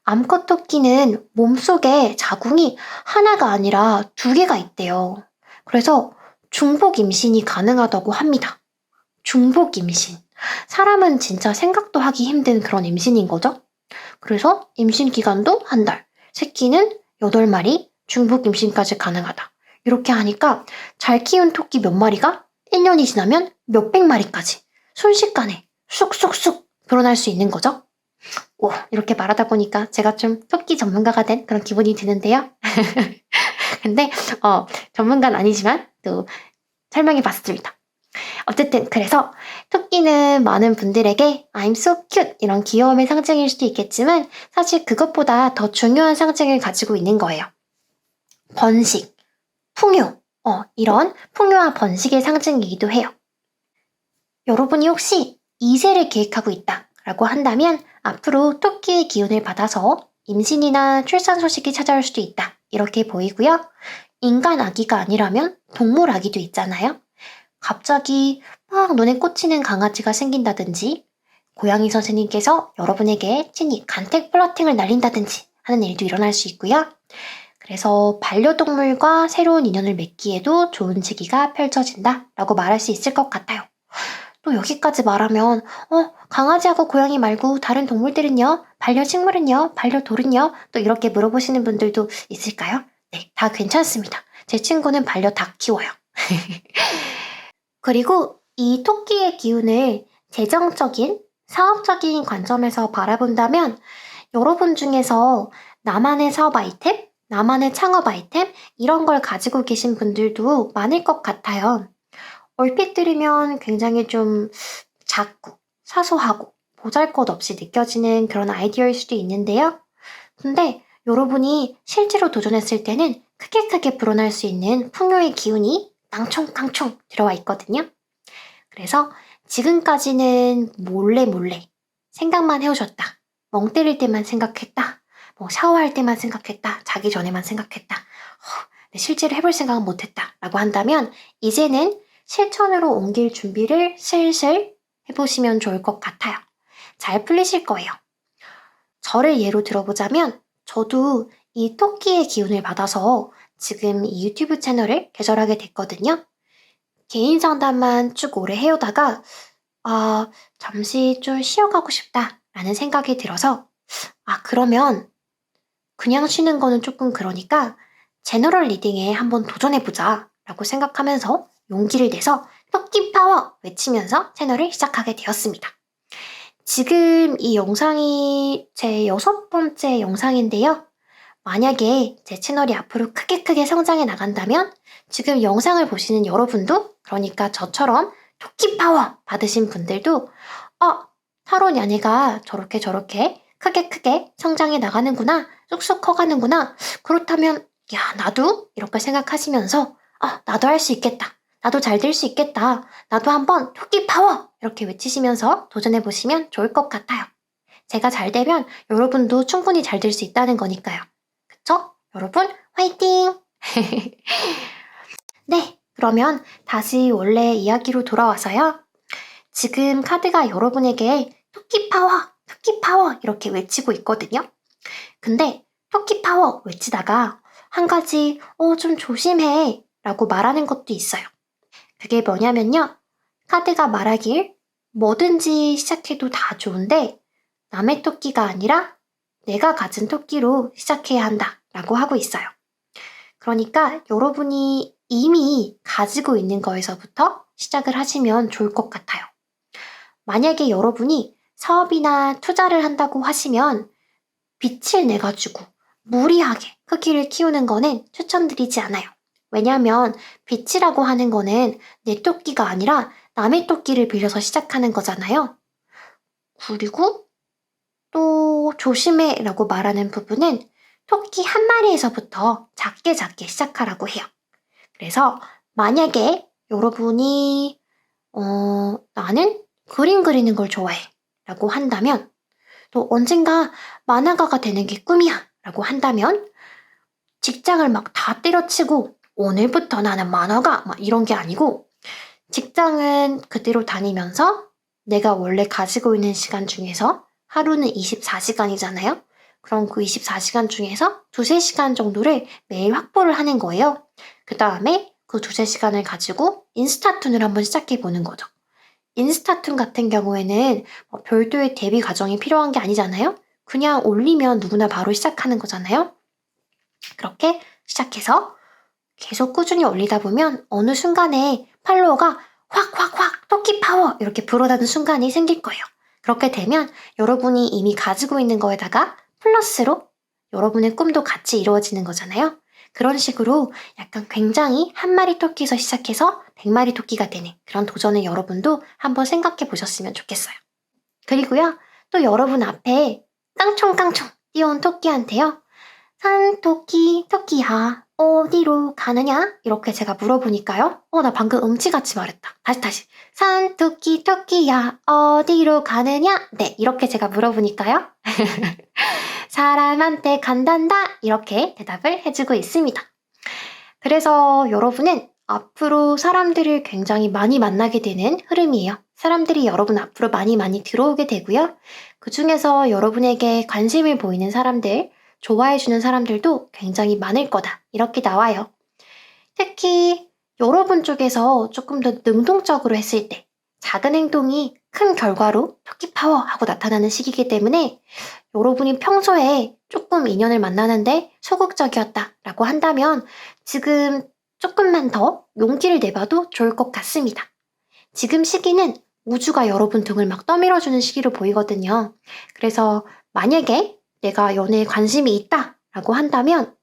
암컷 토끼는 몸속에 자궁이 하나가 아니라 2개가 있대요. 그래서 중복 임신이 가능하다고 합니다. 중복 임신. 사람은 진짜 생각도 하기 힘든 그런 임신인 거죠. 그래서 임신 기간도 한 달, 새끼는 8마리, 중복 임신까지 가능하다. 이렇게 하니까 잘 키운 토끼 몇 마리가 1년이 지나면 몇백 마리까지 순식간에 쑥쑥쑥 불어날 수 있는 거죠. 오, 이렇게 말하다 보니까 제가 좀 토끼 전문가가 된 그런 기분이 드는데요. 근데 전문가는 아니지만 또 설명해 봤습니다. 어쨌든 그래서 토끼는 많은 분들에게 I'm so cute 이런 귀여움의 상징일 수도 있겠지만 사실 그것보다 더 중요한 상징을 가지고 있는 거예요. 번식, 풍요, 이런 풍요와 번식의 상징이기도 해요. 여러분이 혹시 2세를 계획하고 있다라고 한다면 앞으로 토끼의 기운을 받아서 임신이나 출산 소식이 찾아올 수도 있다. 이렇게 보이고요. 인간 아기가 아니라면 동물 아기도 있잖아요. 갑자기 막 눈에 꽂히는 강아지가 생긴다든지 고양이 선생님께서 여러분에게 친히 간택 플러팅을 날린다든지 하는 일도 일어날 수 있고요. 그래서 반려동물과 새로운 인연을 맺기에도 좋은 시기가 펼쳐진다라고 말할 수 있을 것 같아요. 또 여기까지 말하면 강아지하고 고양이 말고 다른 동물들은요? 반려식물은요? 반려돌은요? 또 이렇게 물어보시는 분들도 있을까요? 네, 다 괜찮습니다. 제 친구는 반려닭 키워요. 그리고 이 토끼의 기운을 재정적인, 사업적인 관점에서 바라본다면 여러분 중에서 나만의 사업 아이템, 나만의 창업 아이템 이런 걸 가지고 계신 분들도 많을 것 같아요. 얼핏 들으면 굉장히 좀 작고 사소하고 보잘것없이 느껴지는 그런 아이디어일 수도 있는데요. 근데 여러분이 실제로 도전했을 때는 크게 불어날 수 있는 풍요의 기운이 깡총깡총 들어와 있거든요. 그래서 지금까지는 몰래 생각만 해오셨다. 멍 때릴 때만 생각했다. 뭐 샤워할 때만 생각했다. 자기 전에만 생각했다. 실제로 해볼 생각은 못했다. 라고 한다면 이제는 실천으로 옮길 준비를 슬슬 해보시면 좋을 것 같아요. 잘 풀리실 거예요. 저를 예로 들어보자면 저도 이 토끼의 기운을 받아서 지금 이 유튜브 채널을 개설하게 됐거든요. 개인 상담만 쭉 오래 해오다가 잠시 좀 쉬어가고 싶다라는 생각이 들어서 그러면 그냥 쉬는 거는 조금 그러니까 제너럴 리딩에 한번 도전해보자 라고 생각하면서 용기를 내서 토끼 파워 외치면서 채널을 시작하게 되었습니다. 지금 이 영상이 제 6번째 영상인데요. 만약에 제 채널이 앞으로 크게 성장해 나간다면 지금 영상을 보시는 여러분도 그러니까 저처럼 토끼 파워 받으신 분들도 타론 야네가 저렇게 크게 성장해 나가는구나 쑥쑥 커가는구나 그렇다면 야 나도 이렇게 생각하시면서 나도 할 수 있겠다 나도 잘 될 수 있겠다 나도 한번 토끼 파워 이렇게 외치시면서 도전해보시면 좋을 것 같아요. 제가 잘 되면 여러분도 충분히 잘 될 수 있다는 거니까요. 그쵸? 여러분 화이팅! 네, 그러면 다시 원래 이야기로 돌아와서요. 지금 카드가 여러분에게 토끼 파워 이렇게 외치고 있거든요. 근데 토끼 파워 외치다가 한 가지 좀 조심해 라고 말하는 것도 있어요. 그게 뭐냐면요. 카드가 말하길 뭐든지 시작해도 다 좋은데 남의 토끼가 아니라 내가 가진 토끼로 시작해야 한다 라고 하고 있어요. 그러니까 여러분이 이미 가지고 있는 거에서부터 시작을 하시면 좋을 것 같아요. 만약에 여러분이 사업이나 투자를 한다고 하시면 빛을 내가지고 무리하게 크기를 키우는 거는 추천드리지 않아요. 왜냐하면 빛이라고 하는 거는 내 토끼가 아니라 남의 토끼를 빌려서 시작하는 거잖아요. 그리고 또 조심해 라고 말하는 부분은 토끼 한 마리에서부터 작게 작게 시작하라고 해요. 그래서 만약에 여러분이 나는 그림 그리는 걸 좋아해 라고 한다면, 또 언젠가 만화가가 되는 게 꿈이야 라고 한다면, 직장을 막 다 때려치고 오늘부터 나는 만화가 막 이런 게 아니고, 직장은 그대로 다니면서 내가 원래 가지고 있는 시간 중에서 하루는 24시간이잖아요. 그럼 그 24시간 중에서 2~3시간 정도를 매일 확보를 하는 거예요. 그 다음에 그 2~3시간을 가지고 인스타툰을 한번 시작해 보는 거죠. 인스타툰 같은 경우에는 별도의 대비 과정이 필요한 게 아니잖아요. 그냥 올리면 누구나 바로 시작하는 거잖아요. 그렇게 시작해서 계속 꾸준히 올리다 보면 어느 순간에 팔로워가 확 토끼 파워 이렇게 불어나는 순간이 생길 거예요. 그렇게 되면 여러분이 이미 가지고 있는 거에다가 플러스로 여러분의 꿈도 같이 이루어지는 거잖아요. 그런 식으로 약간 굉장히 한 마리 토끼에서 시작해서 100마리 토끼가 되는 그런 도전을 여러분도 한번 생각해 보셨으면 좋겠어요. 그리고요, 또 여러분 앞에 깡총깡총 뛰어온 토끼한테요. 산토끼, 토끼야, 어디로 가느냐? 이렇게 제가 물어보니까요. 나 방금 음치같이 말했다. 다시. 산토끼, 토끼야, 어디로 가느냐? 네, 이렇게 제가 물어보니까요. 사람한테 간단다. 이렇게 대답을 해주고 있습니다. 그래서 여러분은 앞으로 사람들을 굉장히 많이 만나게 되는 흐름이에요. 사람들이 여러분 앞으로 많이 들어오게 되고요. 그 중에서 여러분에게 관심을 보이는 사람들, 좋아해주는 사람들도 굉장히 많을 거다. 이렇게 나와요. 특히 여러분 쪽에서 조금 더 능동적으로 했을 때 작은 행동이 큰 결과로 토끼 파워 하고 나타나는 시기이기 때문에 여러분이 평소에 조금 인연을 만나는데 소극적이었다라고 한다면 지금 조금만 더 용기를 내봐도 좋을 것 같습니다. 지금 시기는 우주가 여러분 등을 막 떠밀어주는 시기로 보이거든요. 그래서 만약에 내가 연애에 관심이 있다라고 한다면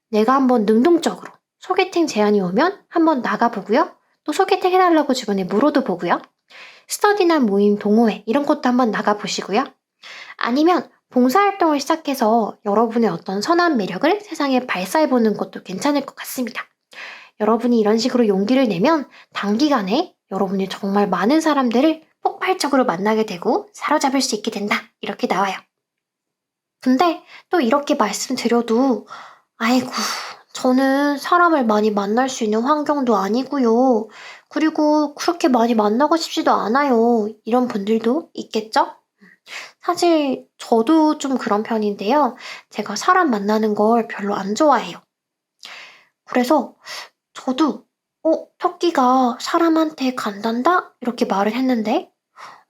내가 한번 능동적으로 소개팅 제안이 오면 한번 나가보고요. 또 소개팅 해달라고 주변에 물어도 보고요. 스터디나 모임, 동호회 이런 것도 한번 나가보시고요. 아니면 봉사활동을 시작해서 여러분의 어떤 선한 매력을 세상에 발사해보는 것도 괜찮을 것 같습니다. 여러분이 이런 식으로 용기를 내면 단기간에 여러분이 정말 많은 사람들을 폭발적으로 만나게 되고 사로잡을 수 있게 된다. 이렇게 나와요. 근데 또 이렇게 말씀드려도 아이고 저는 사람을 많이 만날 수 있는 환경도 아니고요. 그리고 그렇게 많이 만나고 싶지도 않아요. 이런 분들도 있겠죠? 사실 저도 좀 그런 편인데요. 제가 사람 만나는 걸 별로 안 좋아해요. 그래서 저도 토끼가 사람한테 간단다? 이렇게 말을 했는데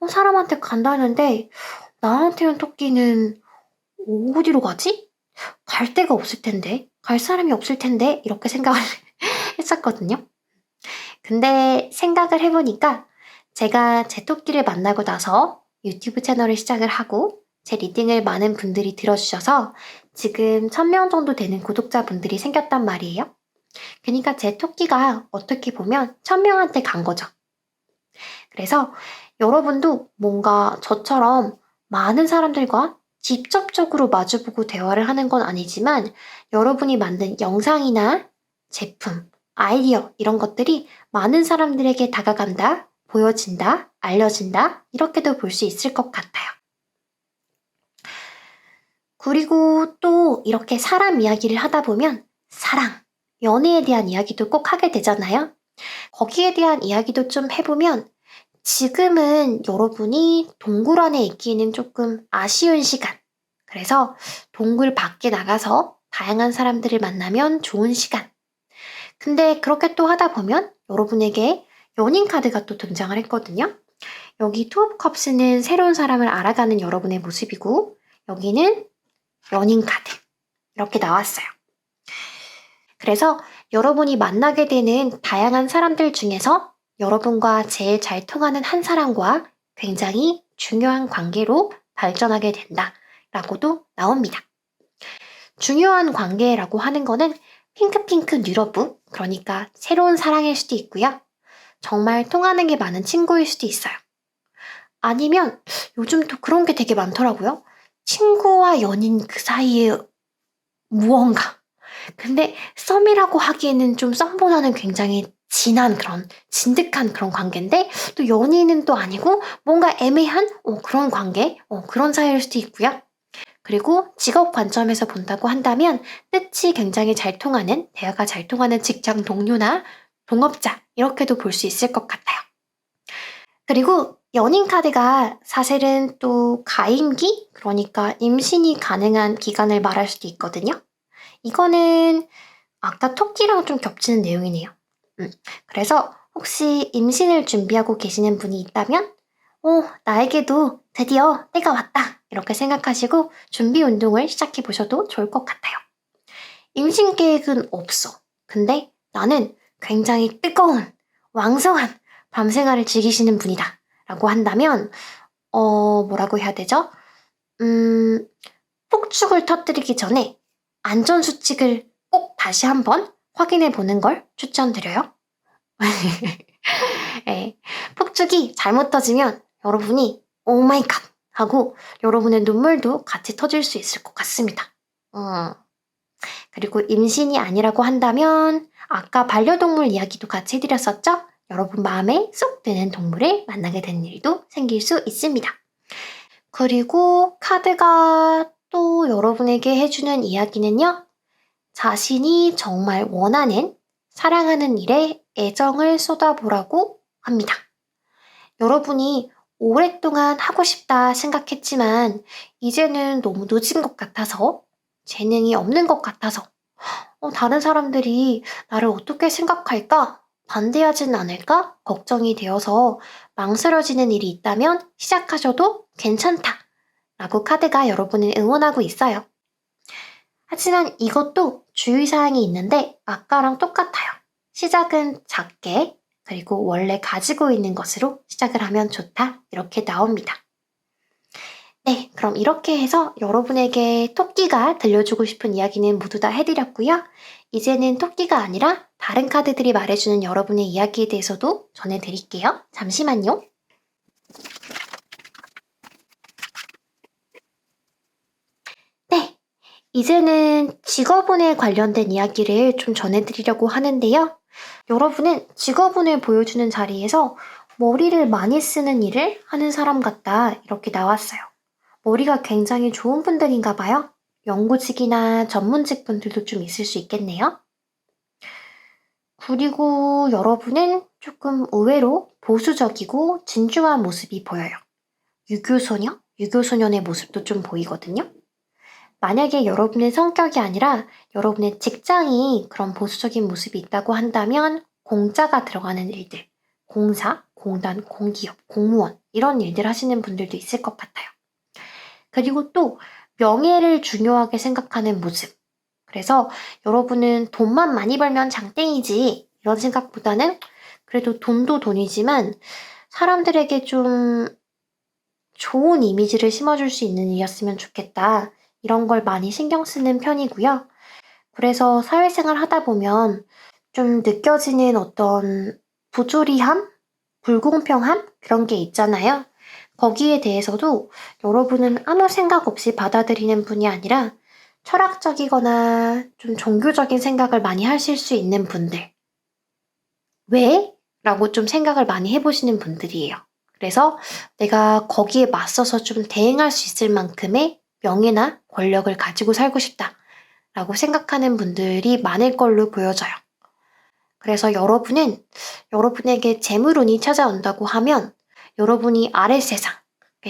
사람한테 간다는데 나한테는 토끼는 어디로 가지? 갈 데가 없을 텐데, 갈 사람이 없을 텐데 이렇게 생각을 했었거든요. 근데 생각을 해보니까 제가 제 토끼를 만나고 나서 유튜브 채널을 시작을 하고 제 리딩을 많은 분들이 들어주셔서 지금 1000명 정도 되는 구독자분들이 생겼단 말이에요. 그러니까 제 토끼가 어떻게 보면 1000명한테 간 거죠. 그래서 여러분도 뭔가 저처럼 많은 사람들과 직접적으로 마주보고 대화를 하는 건 아니지만 여러분이 만든 영상이나 제품, 아이디어 이런 것들이 많은 사람들에게 다가간다, 보여진다, 알려진다 이렇게도 볼 수 있을 것 같아요. 그리고 또 이렇게 사람 이야기를 하다 보면 사랑, 연애에 대한 이야기도 꼭 하게 되잖아요. 거기에 대한 이야기도 좀 해보면 지금은 여러분이 동굴 안에 있기에는 조금 아쉬운 시간. 그래서 동굴 밖에 나가서 다양한 사람들을 만나면 좋은 시간. 근데 그렇게 또 하다 보면 여러분에게 연인 카드가 또 등장을 했거든요. 여기 투 오브 컵스는 새로운 사람을 알아가는 여러분의 모습이고 여기는 연인 카드. 이렇게 나왔어요. 그래서 여러분이 만나게 되는 다양한 사람들 중에서 여러분과 제일 잘 통하는 한 사람과 굉장히 중요한 관계로 발전하게 된다. 라고도 나옵니다. 중요한 관계라고 하는 거는 핑크핑크 뉴러브, 그러니까 새로운 사랑일 수도 있고요. 정말 통하는 게 많은 친구일 수도 있어요. 아니면 요즘 또 그런 게 되게 많더라고요. 친구와 연인 그 사이에 무언가. 근데 썸이라고 하기에는 좀 썸보다는 굉장히 진한 그런 진득한 그런 관계인데 또 연인은 또 아니고 뭔가 애매한 그런 관계, 그런 사이일 수도 있고요. 그리고 직업 관점에서 본다고 한다면 뜻이 굉장히 잘 통하는, 대화가 잘 통하는 직장 동료나 동업자 이렇게도 볼 수 있을 것 같아요. 그리고 연인 카드가 사실은 또 가임기, 그러니까 임신이 가능한 기간을 말할 수도 있거든요. 이거는 아까 토끼랑 좀 겹치는 내용이네요. 그래서 혹시 임신을 준비하고 계시는 분이 있다면 나에게도 드디어 때가 왔다 이렇게 생각하시고 준비 운동을 시작해 보셔도 좋을 것 같아요. 임신 계획은 없어. 근데 나는 굉장히 뜨거운 왕성한 밤생활을 즐기시는 분이다 라고 한다면 뭐라고 해야 되죠? 폭죽을 터뜨리기 전에 안전수칙을 꼭 다시 한번 확인해 보는 걸 추천드려요. 네, 폭죽이 잘못 터지면 여러분이 오 마이 갓 하고 여러분의 눈물도 같이 터질 수 있을 것 같습니다. 그리고 임신이 아니라고 한다면 아까 반려동물 이야기도 같이 해드렸었죠? 여러분 마음에 쏙 드는 동물을 만나게 되는 일도 생길 수 있습니다. 그리고 카드가 또 여러분에게 해주는 이야기는요. 자신이 정말 원하는 사랑하는 일에 애정을 쏟아보라고 합니다. 여러분이 오랫동안 하고 싶다 생각했지만 이제는 너무 늦은 것 같아서 재능이 없는 것 같아서 다른 사람들이 나를 어떻게 생각할까? 반대하진 않을까? 걱정이 되어서 망설여지는 일이 있다면 시작하셔도 괜찮다 라고 카드가 여러분을 응원하고 있어요. 하지만 이것도 주의사항이 있는데 아까랑 똑같아요. 시작은 작게 그리고 원래 가지고 있는 것으로 시작을 하면 좋다 이렇게 나옵니다. 네, 그럼 이렇게 해서 여러분에게 토끼가 들려주고 싶은 이야기는 모두 다 해드렸고요. 이제는 토끼가 아니라 다른 카드들이 말해주는 여러분의 이야기에 대해서도 전해드릴게요. 잠시만요. 네, 이제는 직업운에 관련된 이야기를 좀 전해드리려고 하는데요. 여러분은 직업운을 보여주는 자리에서 머리를 많이 쓰는 일을 하는 사람 같다 이렇게 나왔어요. 머리가 굉장히 좋은 분들인가 봐요. 연구직이나 전문직 분들도 좀 있을 수 있겠네요. 그리고 여러분은 조금 의외로 보수적이고 진중한 모습이 보여요. 유교소녀? 유교소년의 모습도 좀 보이거든요. 만약에 여러분의 성격이 아니라 여러분의 직장이 그런 보수적인 모습이 있다고 한다면 공짜가 들어가는 일들, 공사, 공단, 공기업, 공무원 이런 일들 하시는 분들도 있을 것 같아요. 그리고 또 명예를 중요하게 생각하는 모습. 그래서 여러분은 돈만 많이 벌면 장땡이지 이런 생각보다는 그래도 돈도 돈이지만 사람들에게 좀 좋은 이미지를 심어줄 수 있는 일이었으면 좋겠다. 이런 걸 많이 신경 쓰는 편이고요. 그래서 사회생활 하다 보면 좀 느껴지는 어떤 부조리함? 불공평함? 그런 게 있잖아요. 거기에 대해서도 여러분은 아무 생각 없이 받아들이는 분이 아니라 철학적이거나 좀 종교적인 생각을 많이 하실 수 있는 분들. 왜? 라고 좀 생각을 많이 해보시는 분들이에요. 그래서 내가 거기에 맞서서 좀 대응할 수 있을 만큼의 명예나 권력을 가지고 살고 싶다. 라고 생각하는 분들이 많을 걸로 보여져요. 그래서 여러분은 여러분에게 재물운이 찾아온다고 하면 여러분이 아랫세상,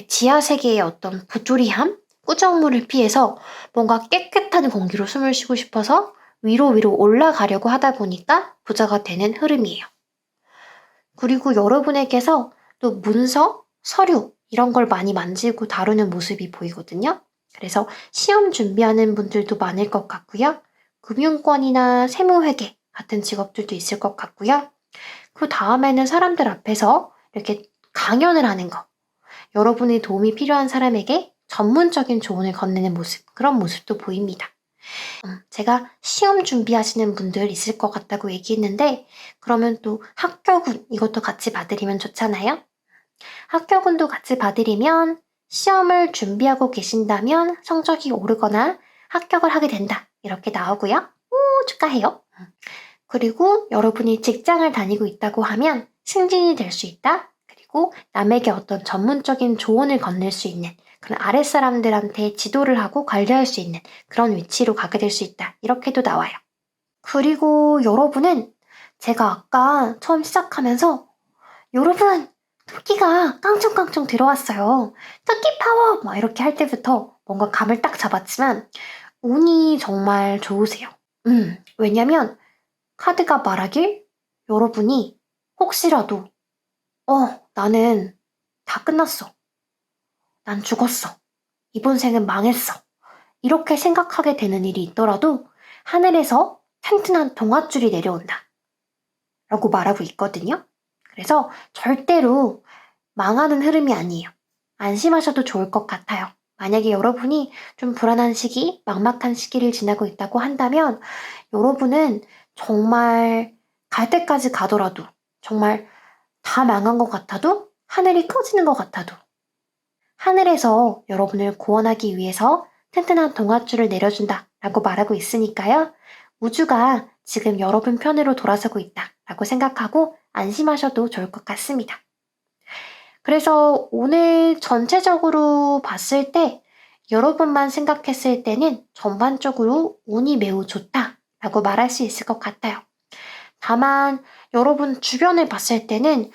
지하 세계의 어떤 부조리함, 꾸정물을 피해서 뭔가 깨끗한 공기로 숨을 쉬고 싶어서 위로 올라가려고 하다 보니까 부자가 되는 흐름이에요. 그리고 여러분에게서 또 문서, 서류 이런 걸 많이 만지고 다루는 모습이 보이거든요. 그래서 시험 준비하는 분들도 많을 것 같고요. 금융권이나 세무회계 같은 직업들도 있을 것 같고요. 그 다음에는 사람들 앞에서 이렇게 강연을 하는 거. 여러분의 도움이 필요한 사람에게 전문적인 조언을 건네는 모습, 그런 모습도 보입니다. 제가 시험 준비하시는 분들 있을 것 같다고 얘기했는데, 그러면 또 합격운 이것도 같이 봐드리면 좋잖아요? 합격운도 같이 봐드리면 시험을 준비하고 계신다면 성적이 오르거나 합격을 하게 된다. 이렇게 나오고요. 오, 축하해요. 그리고 여러분이 직장을 다니고 있다고 하면 승진이 될 수 있다. 그리고 남에게 어떤 전문적인 조언을 건넬 수 있는 그런 아랫사람들한테 지도를 하고 관리할 수 있는 그런 위치로 가게 될 수 있다. 이렇게도 나와요. 그리고 여러분은 제가 아까 처음 시작하면서 여러분 토끼가 깡총깡총 들어왔어요. 토끼 파워! 막 이렇게 할 때부터 뭔가 감을 딱 잡았지만 운이 정말 좋으세요. 왜냐면 카드가 말하길 여러분이 혹시라도 나는 다 끝났어. 난 죽었어. 이번 생은 망했어. 이렇게 생각하게 되는 일이 있더라도 하늘에서 튼튼한 동아줄이 내려온다. 라고 말하고 있거든요. 그래서 절대로 망하는 흐름이 아니에요. 안심하셔도 좋을 것 같아요. 만약에 여러분이 좀 불안한 시기, 막막한 시기를 지나고 있다고 한다면 여러분은 정말 갈 때까지 가더라도 정말 다 망한 것 같아도 하늘이 꺼지는 것 같아도 하늘에서 여러분을 구원하기 위해서 튼튼한 동아줄을 내려준다 라고 말하고 있으니까요. 우주가 지금 여러분 편으로 돌아서고 있다 라고 생각하고 안심하셔도 좋을 것 같습니다. 그래서 오늘 전체적으로 봤을 때 여러분만 생각했을 때는 전반적으로 운이 매우 좋다 라고 말할 수 있을 것 같아요. 다만 여러분 주변을 봤을 때는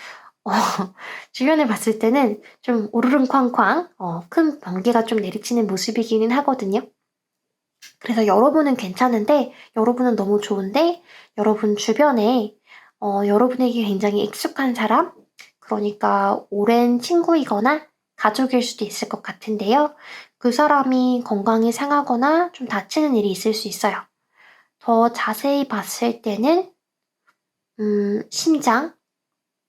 주변을 봤을 때는 좀 우르릉쾅쾅 큰 번개가 좀 내리치는 모습이기는 하거든요. 그래서 여러분은 괜찮은데 여러분은 너무 좋은데 여러분 주변에 여러분에게 굉장히 익숙한 사람 그러니까 오랜 친구이거나 가족일 수도 있을 것 같은데요. 그 사람이 건강이 상하거나 좀 다치는 일이 있을 수 있어요. 더 자세히 봤을 때는 심장,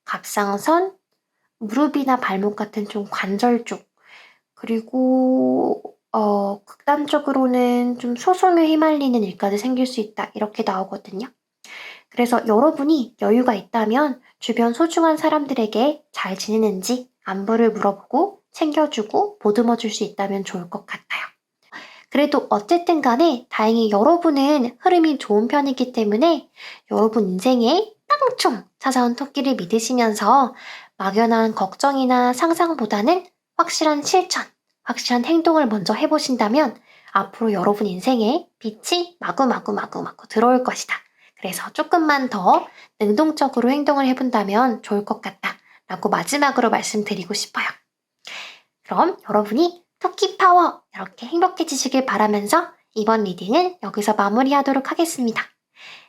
갑상선, 무릎이나 발목 같은 좀 관절 쪽, 그리고 극단적으로는 좀 소송에 휘말리는 일까지 생길 수 있다. 이렇게 나오거든요. 그래서 여러분이 여유가 있다면 주변 소중한 사람들에게 잘 지내는지 안부를 물어보고 챙겨주고 보듬어 줄 수 있다면 좋을 것 같아요. 그래도 어쨌든 간에 다행히 여러분은 흐름이 좋은 편이기 때문에 여러분 인생에 땅총 찾아온 토끼를 믿으시면서 막연한 걱정이나 상상보다는 확실한 실천, 확실한 행동을 먼저 해보신다면 앞으로 여러분 인생에 빛이 마구마구마구마구 들어올 것이다. 그래서 조금만 더 능동적으로 행동을 해본다면 좋을 것 같다. 라고 마지막으로 말씀드리고 싶어요. 그럼 여러분이 토끼 파워 이렇게 행복해지시길 바라면서 이번 리딩은 여기서 마무리하도록 하겠습니다.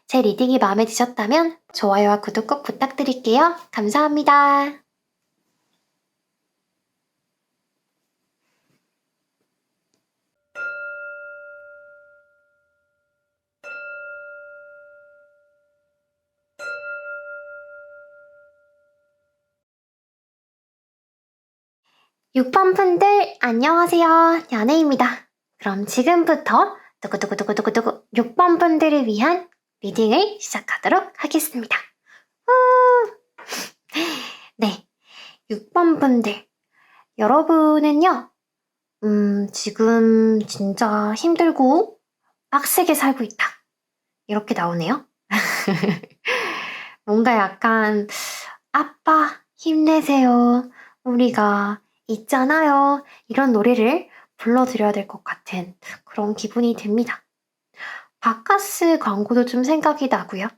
제 리딩이 마음에 드셨다면 좋아요와 구독 꼭 부탁드릴게요. 감사합니다. 6번 분들 안녕하세요. 연애입니다. 그럼 지금부터 두구두구두구두구두구 6번 분들을 위한 리딩을 시작하도록 하겠습니다. 네, 6번 분들 여러분은요 지금 진짜 힘들고 빡세게 살고 있다. 이렇게 나오네요. 뭔가 약간 아빠 힘내세요. 우리가 있잖아요. 이런 노래를 불러드려야 될 것 같은 그런 기분이 듭니다. 바카스 광고도 좀 생각이 나고요.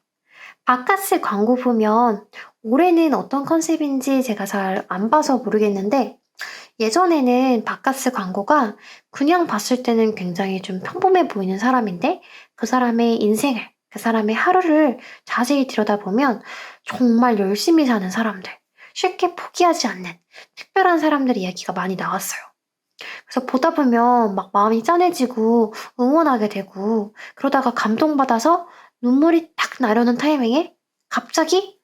바카스 광고 보면 올해는 어떤 컨셉인지 제가 잘 안 봐서 모르겠는데 예전에는 바카스 광고가 그냥 봤을 때는 굉장히 좀 평범해 보이는 사람인데 그 사람의 인생을, 그 사람의 하루를 자세히 들여다보면 정말 열심히 사는 사람들, 쉽게 포기하지 않는 특별한 사람들 이야기가 많이 나왔어요. 그래서 보다 보면 막 마음이 짠해지고 응원하게 되고 그러다가 감동받아서 눈물이 딱 나려는 타이밍에 갑자기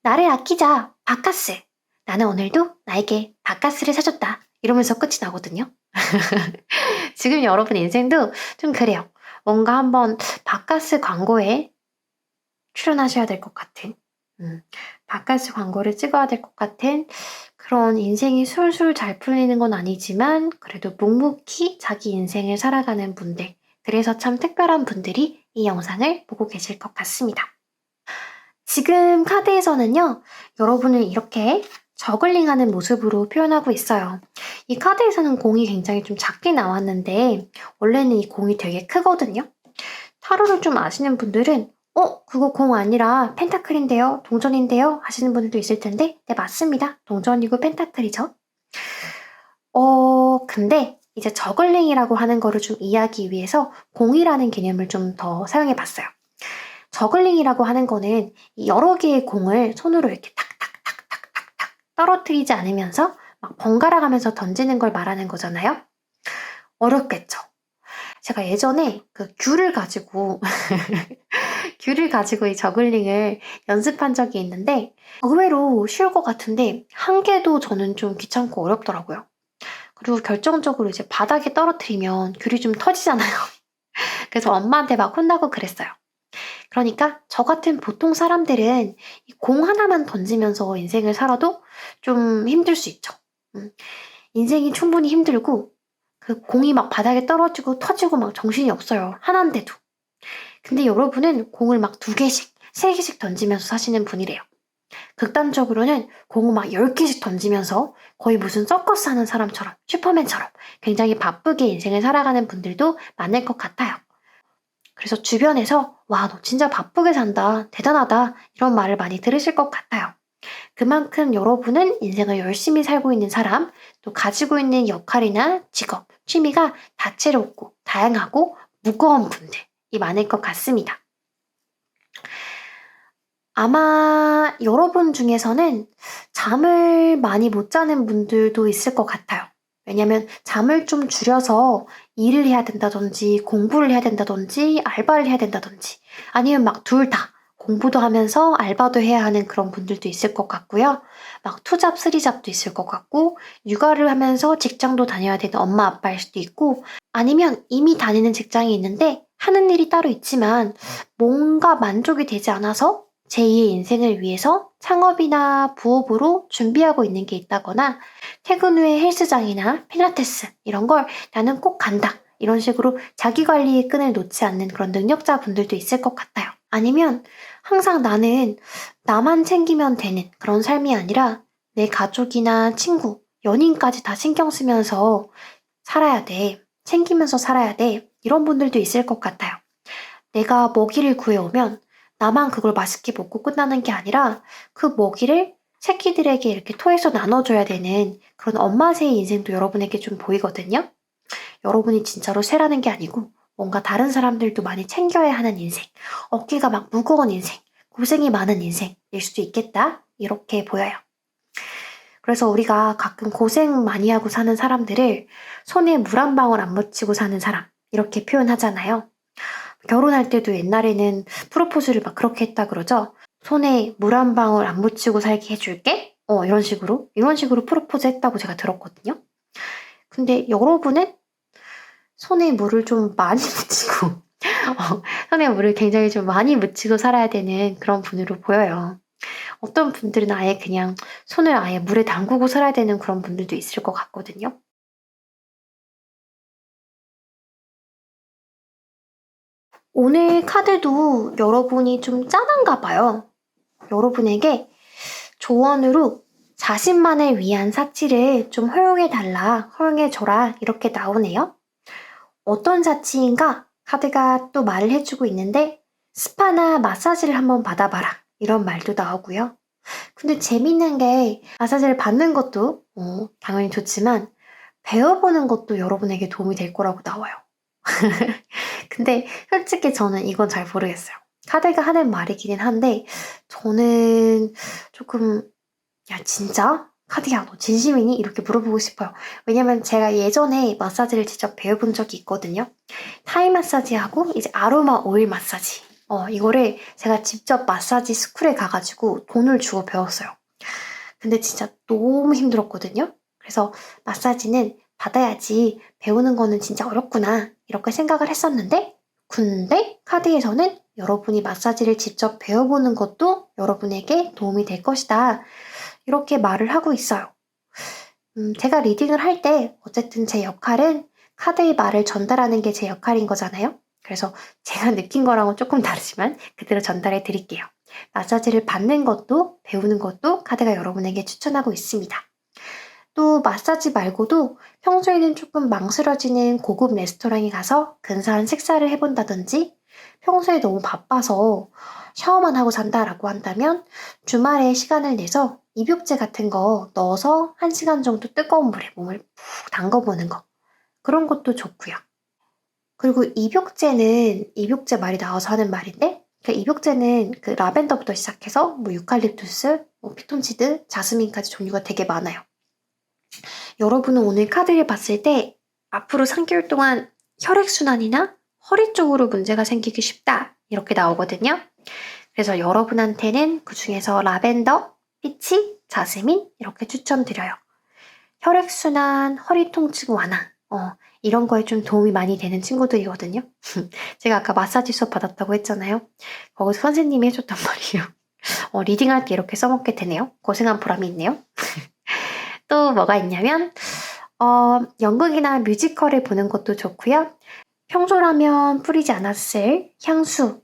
나를 아끼자 바카스 나는 오늘도 나에게 바카스를 사줬다 이러면서 끝이 나거든요. 지금 여러분 인생도 좀 그래요. 뭔가 한번 바카스 광고에 출연하셔야 될 것 같은, 바카스 광고를 찍어야 될 것 같은 그런 인생이 술술 잘 풀리는 건 아니지만 그래도 묵묵히 자기 인생을 살아가는 분들, 그래서 참 특별한 분들이 이 영상을 보고 계실 것 같습니다. 지금 카드에서는요, 여러분을 이렇게 저글링하는 모습으로 표현하고 있어요. 이 카드에서는 공이 굉장히 좀 작게 나왔는데 원래는 이 공이 되게 크거든요. 타로를 좀 아시는 분들은 그거 공 아니라 펜타클인데요? 동전인데요? 하시는 분들도 있을 텐데 네, 맞습니다. 동전이고 펜타클이죠. 근데 이제 저글링이라고 하는 거를 좀 이해하기 위해서 공이라는 개념을 좀 더 사용해 봤어요. 저글링이라고 하는 거는 여러 개의 공을 손으로 이렇게 탁탁탁탁탁탁 떨어뜨리지 않으면서 막 번갈아 가면서 던지는 걸 말하는 거잖아요. 어렵겠죠? 제가 예전에 그 귤을 가지고 귤을 가지고 이 저글링을 연습한 적이 있는데 의외로 쉬울 것 같은데 한 개도 저는 좀 귀찮고 어렵더라고요. 그리고 결정적으로 이제 바닥에 떨어뜨리면 귤이 좀 터지잖아요. 그래서 엄마한테 막 혼나고 그랬어요. 그러니까 저 같은 보통 사람들은 이 공 하나만 던지면서 인생을 살아도 좀 힘들 수 있죠. 인생이 충분히 힘들고 그 공이 막 바닥에 떨어지고 터지고 막 정신이 없어요. 하나인데도. 근데 여러분은 공을 막 2개씩, 3개씩 던지면서 사시는 분이래요. 극단적으로는 공을 막 10개씩 던지면서 거의 무슨 서커스 하는 사람처럼, 슈퍼맨처럼 굉장히 바쁘게 인생을 살아가는 분들도 많을 것 같아요. 그래서 주변에서 와, 너 진짜 바쁘게 산다, 대단하다 이런 말을 많이 들으실 것 같아요. 그만큼 여러분은 인생을 열심히 살고 있는 사람, 또 가지고 있는 역할이나 직업, 취미가 다채롭고 다양하고 무거운 분들이 많을 것 같습니다. 아마 여러분 중에서는 잠을 많이 못 자는 분들도 있을 것 같아요. 왜냐면 잠을 좀 줄여서 일을 해야 된다든지 공부를 해야 된다든지 알바를 해야 된다든지 아니면 막 둘 다 공부도 하면서 알바도 해야 하는 그런 분들도 있을 것 같고요. 막 투잡, 쓰리잡도 있을 것 같고 육아를 하면서 직장도 다녀야 되는 엄마 아빠일 수도 있고 아니면 이미 다니는 직장이 있는데 하는 일이 따로 있지만 뭔가 만족이 되지 않아서 제2의 인생을 위해서 창업이나 부업으로 준비하고 있는 게 있다거나 퇴근 후에 헬스장이나 필라테스 이런 걸 나는 꼭 간다. 이런 식으로 자기관리의 끈을 놓지 않는 그런 능력자분들도 있을 것 같아요. 아니면 항상 나는 나만 챙기면 되는 그런 삶이 아니라 내 가족이나 친구, 연인까지 다 신경 쓰면서 살아야 돼. 챙기면서 살아야 돼. 이런 분들도 있을 것 같아요. 내가 먹이를 구해오면 나만 그걸 맛있게 먹고 끝나는 게 아니라 그 먹이를 새끼들에게 이렇게 토해서 나눠줘야 되는 그런 엄마새의 인생도 여러분에게 좀 보이거든요. 여러분이 진짜로 쇠라는 게 아니고 뭔가 다른 사람들도 많이 챙겨야 하는 인생, 어깨가 막 무거운 인생, 고생이 많은 인생일 수도 있겠다. 이렇게 보여요. 그래서 우리가 가끔 고생 많이 하고 사는 사람들을 손에 물 한 방울 안 묻히고 사는 사람 이렇게 표현하잖아요. 결혼할 때도 옛날에는 프로포즈를 막 그렇게 했다 그러죠. 손에 물 한 방울 안 묻히고 살게 해줄게? 이런 식으로 프로포즈 했다고 제가 들었거든요. 근데 여러분은 손에 물을 좀 많이 묻히고, 손에 물을 굉장히 좀 많이 묻히고 살아야 되는 그런 분으로 보여요. 어떤 분들은 아예 그냥 손을 아예 물에 담그고 살아야 되는 그런 분들도 있을 것 같거든요. 오늘 카드도 여러분이 좀 짠한가 봐요. 여러분에게 조언으로 자신만을 위한 사치를 좀 허용해달라, 허용해줘라 이렇게 나오네요. 어떤 사치인가? 카드가 또 말을 해주고 있는데 스파나 마사지를 한번 받아봐라 이런 말도 나오고요. 근데 재밌는 게 마사지를 받는 것도 당연히 좋지만 배워보는 것도 여러분에게 도움이 될 거라고 나와요. 근데 솔직히 저는 이건 잘 모르겠어요. 카드가 하는 말이기는 한데 저는 조금 야 진짜? 카드야 너 진심이니? 이렇게 물어보고 싶어요. 왜냐면 제가 예전에 마사지를 직접 배워본 적이 있거든요. 타이 마사지하고 이제 아로마 오일 마사지. 이거를 제가 직접 마사지 스쿨에 가가지고 돈을 주고 배웠어요. 근데 진짜 너무 힘들었거든요. 그래서 마사지는 받아야지. 배우는 거는 진짜 어렵구나. 이렇게 생각을 했었는데, 근데 카드에서는 여러분이 마사지를 직접 배워보는 것도 여러분에게 도움이 될 것이다. 이렇게 말을 하고 있어요. 제가 리딩을 할 때 어쨌든 제 역할은 카드의 말을 전달하는 게 제 역할인 거잖아요. 그래서 제가 느낀 거랑은 조금 다르지만 그대로 전달해 드릴게요. 마사지를 받는 것도 배우는 것도 카드가 여러분에게 추천하고 있습니다. 또 마사지 말고도 평소에는 조금 망설여지는 고급 레스토랑에 가서 근사한 식사를 해본다든지 평소에 너무 바빠서 샤워만 하고 잔다라고 한다면 주말에 시간을 내서 입욕제 같은 거 넣어서 1시간 정도 뜨거운 물에 몸을 푹 담궈보는 거. 그런 것도 좋고요. 그리고 입욕제는 입욕제 말이 나와서 하는 말인데 그 입욕제는 그 라벤더부터 시작해서 뭐 유칼립투스, 뭐 피톤치드, 자스민까지 종류가 되게 많아요. 여러분은 오늘 카드를 봤을 때 앞으로 3개월 동안 혈액순환이나 허리 쪽으로 문제가 생기기 쉽다. 이렇게 나오거든요. 그래서 여러분한테는 그 중에서 라벤더, 피치, 자스민 이렇게 추천드려요. 혈액순환, 허리 통증 완화 이런 거에 좀 도움이 많이 되는 친구들이거든요. 제가 아까 마사지 수업 받았다고 했잖아요. 거기서 선생님이 해줬단 말이에요. 리딩할 때 이렇게 써먹게 되네요. 고생한 보람이 있네요. 또 뭐가 있냐면 연극이나 뮤지컬을 보는 것도 좋고요. 평소라면 뿌리지 않았을 향수,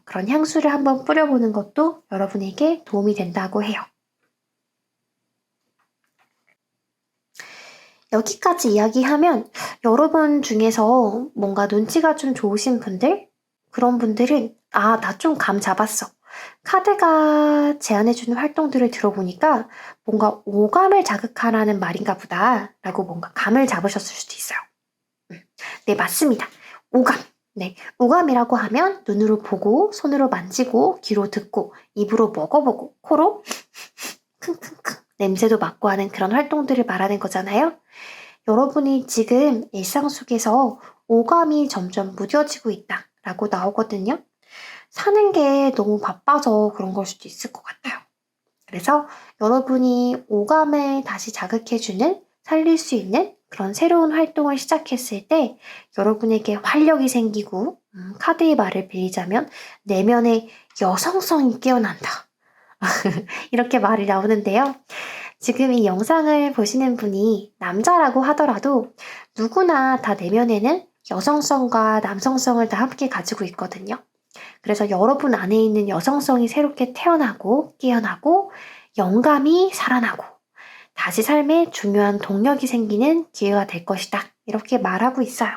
그런 향수를 한번 뿌려보는 것도 여러분에게 도움이 된다고 해요. 여기까지 이야기하면 여러분 중에서 뭔가 눈치가 좀 좋으신 분들? 그런 분들은 나 좀 감 잡았어. 카드가 제안해주는 활동들을 들어보니까 뭔가 오감을 자극하라는 말인가 보다 라고 뭔가 감을 잡으셨을 수도 있어요. 네, 맞습니다. 오감. 네, 오감이라고 하면 눈으로 보고, 손으로 만지고, 귀로 듣고, 입으로 먹어보고, 코로 킁킁킁 냄새도 맡고 하는 그런 활동들을 말하는 거잖아요. 여러분이 지금 일상 속에서 오감이 점점 무뎌지고 있다라고 나오거든요. 사는 게 너무 바빠서 그런 걸 수도 있을 것 같아요. 그래서 여러분이 오감을 다시 자극해주는, 살릴 수 있는 그런 새로운 활동을 시작했을 때 여러분에게 활력이 생기고 카드의 말을 빌리자면 내면의 여성성이 깨어난다. 이렇게 말이 나오는데요. 지금 이 영상을 보시는 분이 남자라고 하더라도 누구나 다 내면에는 여성성과 남성성을 다 함께 가지고 있거든요. 그래서 여러분 안에 있는 여성성이 새롭게 태어나고 깨어나고 영감이 살아나고 다시 삶에 중요한 동력이 생기는 기회가 될 것이다. 이렇게 말하고 있어요.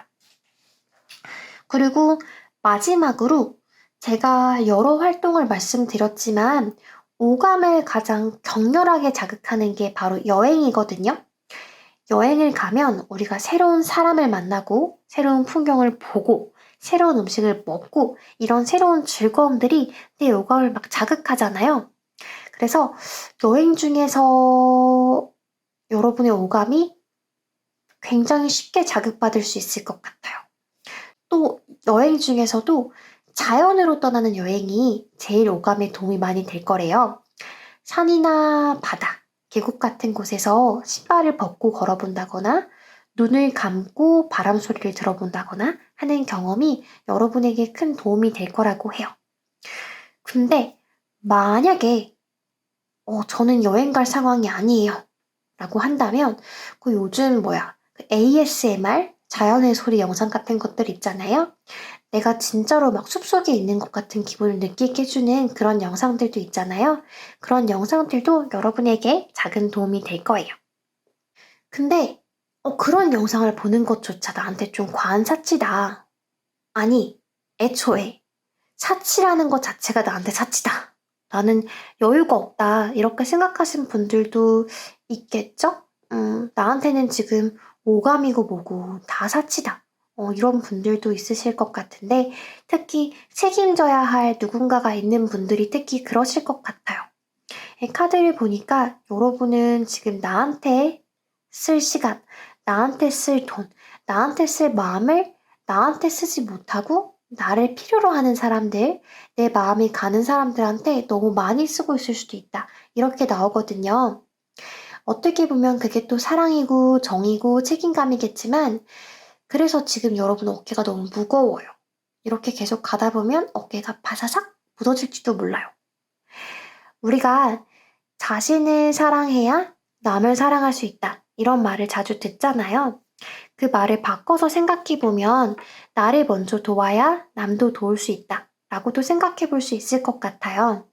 그리고 마지막으로 제가 여러 활동을 말씀드렸지만 오감을 가장 격렬하게 자극하는 게 바로 여행이거든요. 여행을 가면 우리가 새로운 사람을 만나고 새로운 풍경을 보고 새로운 음식을 먹고 이런 새로운 즐거움들이 내 오감을 막 자극하잖아요. 그래서 여행 중에서 여러분의 오감이 굉장히 쉽게 자극받을 수 있을 것 같아요. 또 여행 중에서도 자연으로 떠나는 여행이 제일 오감에 도움이 많이 될 거래요. 산이나 바다, 계곡 같은 곳에서 신발을 벗고 걸어본다거나 눈을 감고 바람 소리를 들어본다거나 하는 경험이 여러분에게 큰 도움이 될 거라고 해요. 근데 만약에 저는 여행 갈 상황이 아니에요 라고 한다면 그 요즘 그 ASMR 자연의 소리 영상 같은 것들 있잖아요. 내가 진짜로 막 숲속에 있는 것 같은 기분을 느끼게 해주는 그런 영상들도 있잖아요. 그런 영상들도 여러분에게 작은 도움이 될 거예요. 근데 그런 영상을 보는 것조차 나한테 좀 과한 사치다. 아니, 애초에 사치라는 것 자체가 나한테 사치다. 나는 여유가 없다. 이렇게 생각하신 분들도 있겠죠? 나한테는 지금 오감이고 뭐고 다 사치다. 이런 분들도 있으실 것 같은데 특히 책임져야 할 누군가가 있는 분들이 특히 그러실 것 같아요. 이 카드를 보니까 여러분은 지금 나한테 쓸 시간, 나한테 쓸 돈, 나한테 쓸 마음을 나한테 쓰지 못하고 나를 필요로 하는 사람들, 내 마음이 가는 사람들한테 너무 많이 쓰고 있을 수도 있다. 이렇게 나오거든요. 어떻게 보면 그게 또 사랑이고 정이고 책임감이겠지만 그래서 지금 여러분 어깨가 너무 무거워요. 이렇게 계속 가다 보면 어깨가 바사삭 무너질지도 몰라요. 우리가 자신을 사랑해야 남을 사랑할 수 있다. 이런 말을 자주 듣잖아요. 그 말을 바꿔서 생각해보면 나를 먼저 도와야 남도 도울 수 있다. 라고도 생각해 볼 수 있을 것 같아요.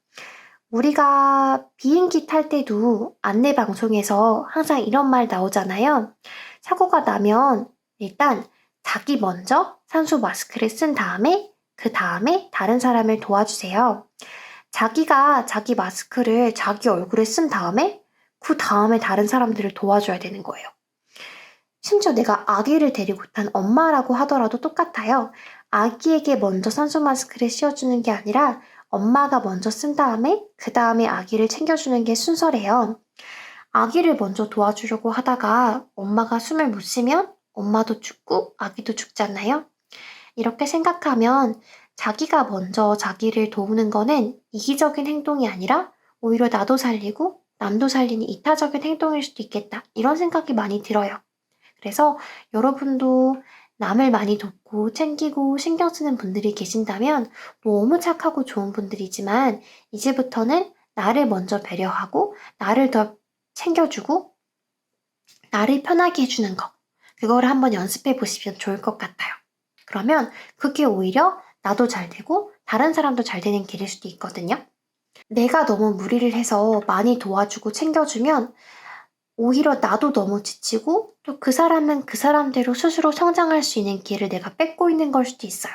우리가 비행기 탈 때도 안내 방송에서 항상 이런 말 나오잖아요. 사고가 나면 일단 자기 먼저 산소 마스크를 쓴 다음에 그 다음에 다른 사람을 도와주세요. 자기가 자기 마스크를 자기 얼굴에 쓴 다음에 그 다음에 다른 사람들을 도와줘야 되는 거예요. 심지어 내가 아기를 데리고 탄 엄마라고 하더라도 똑같아요. 아기에게 먼저 산소 마스크를 씌워주는 게 아니라 엄마가 먼저 쓴 다음에 그 다음에 아기를 챙겨주는 게 순서래요. 아기를 먼저 도와주려고 하다가 엄마가 숨을 못 쉬면 엄마도 죽고 아기도 죽잖아요. 이렇게 생각하면 자기가 먼저 자기를 도우는 거는 이기적인 행동이 아니라 오히려 나도 살리고 남도 살리는 이타적인 행동일 수도 있겠다. 이런 생각이 많이 들어요. 그래서 여러분도 남을 많이 돕고 챙기고 신경 쓰는 분들이 계신다면 너무 착하고 좋은 분들이지만 이제부터는 나를 먼저 배려하고 나를 더 챙겨주고 나를 편하게 해주는 거. 그거를 한번 연습해 보시면 좋을 것 같아요. 그러면 그게 오히려 나도 잘 되고 다른 사람도 잘 되는 길일 수도 있거든요. 내가 너무 무리를 해서 많이 도와주고 챙겨주면 오히려 나도 너무 지치고 또 그 사람은 그 사람대로 스스로 성장할 수 있는 길을 내가 뺏고 있는 걸 수도 있어요.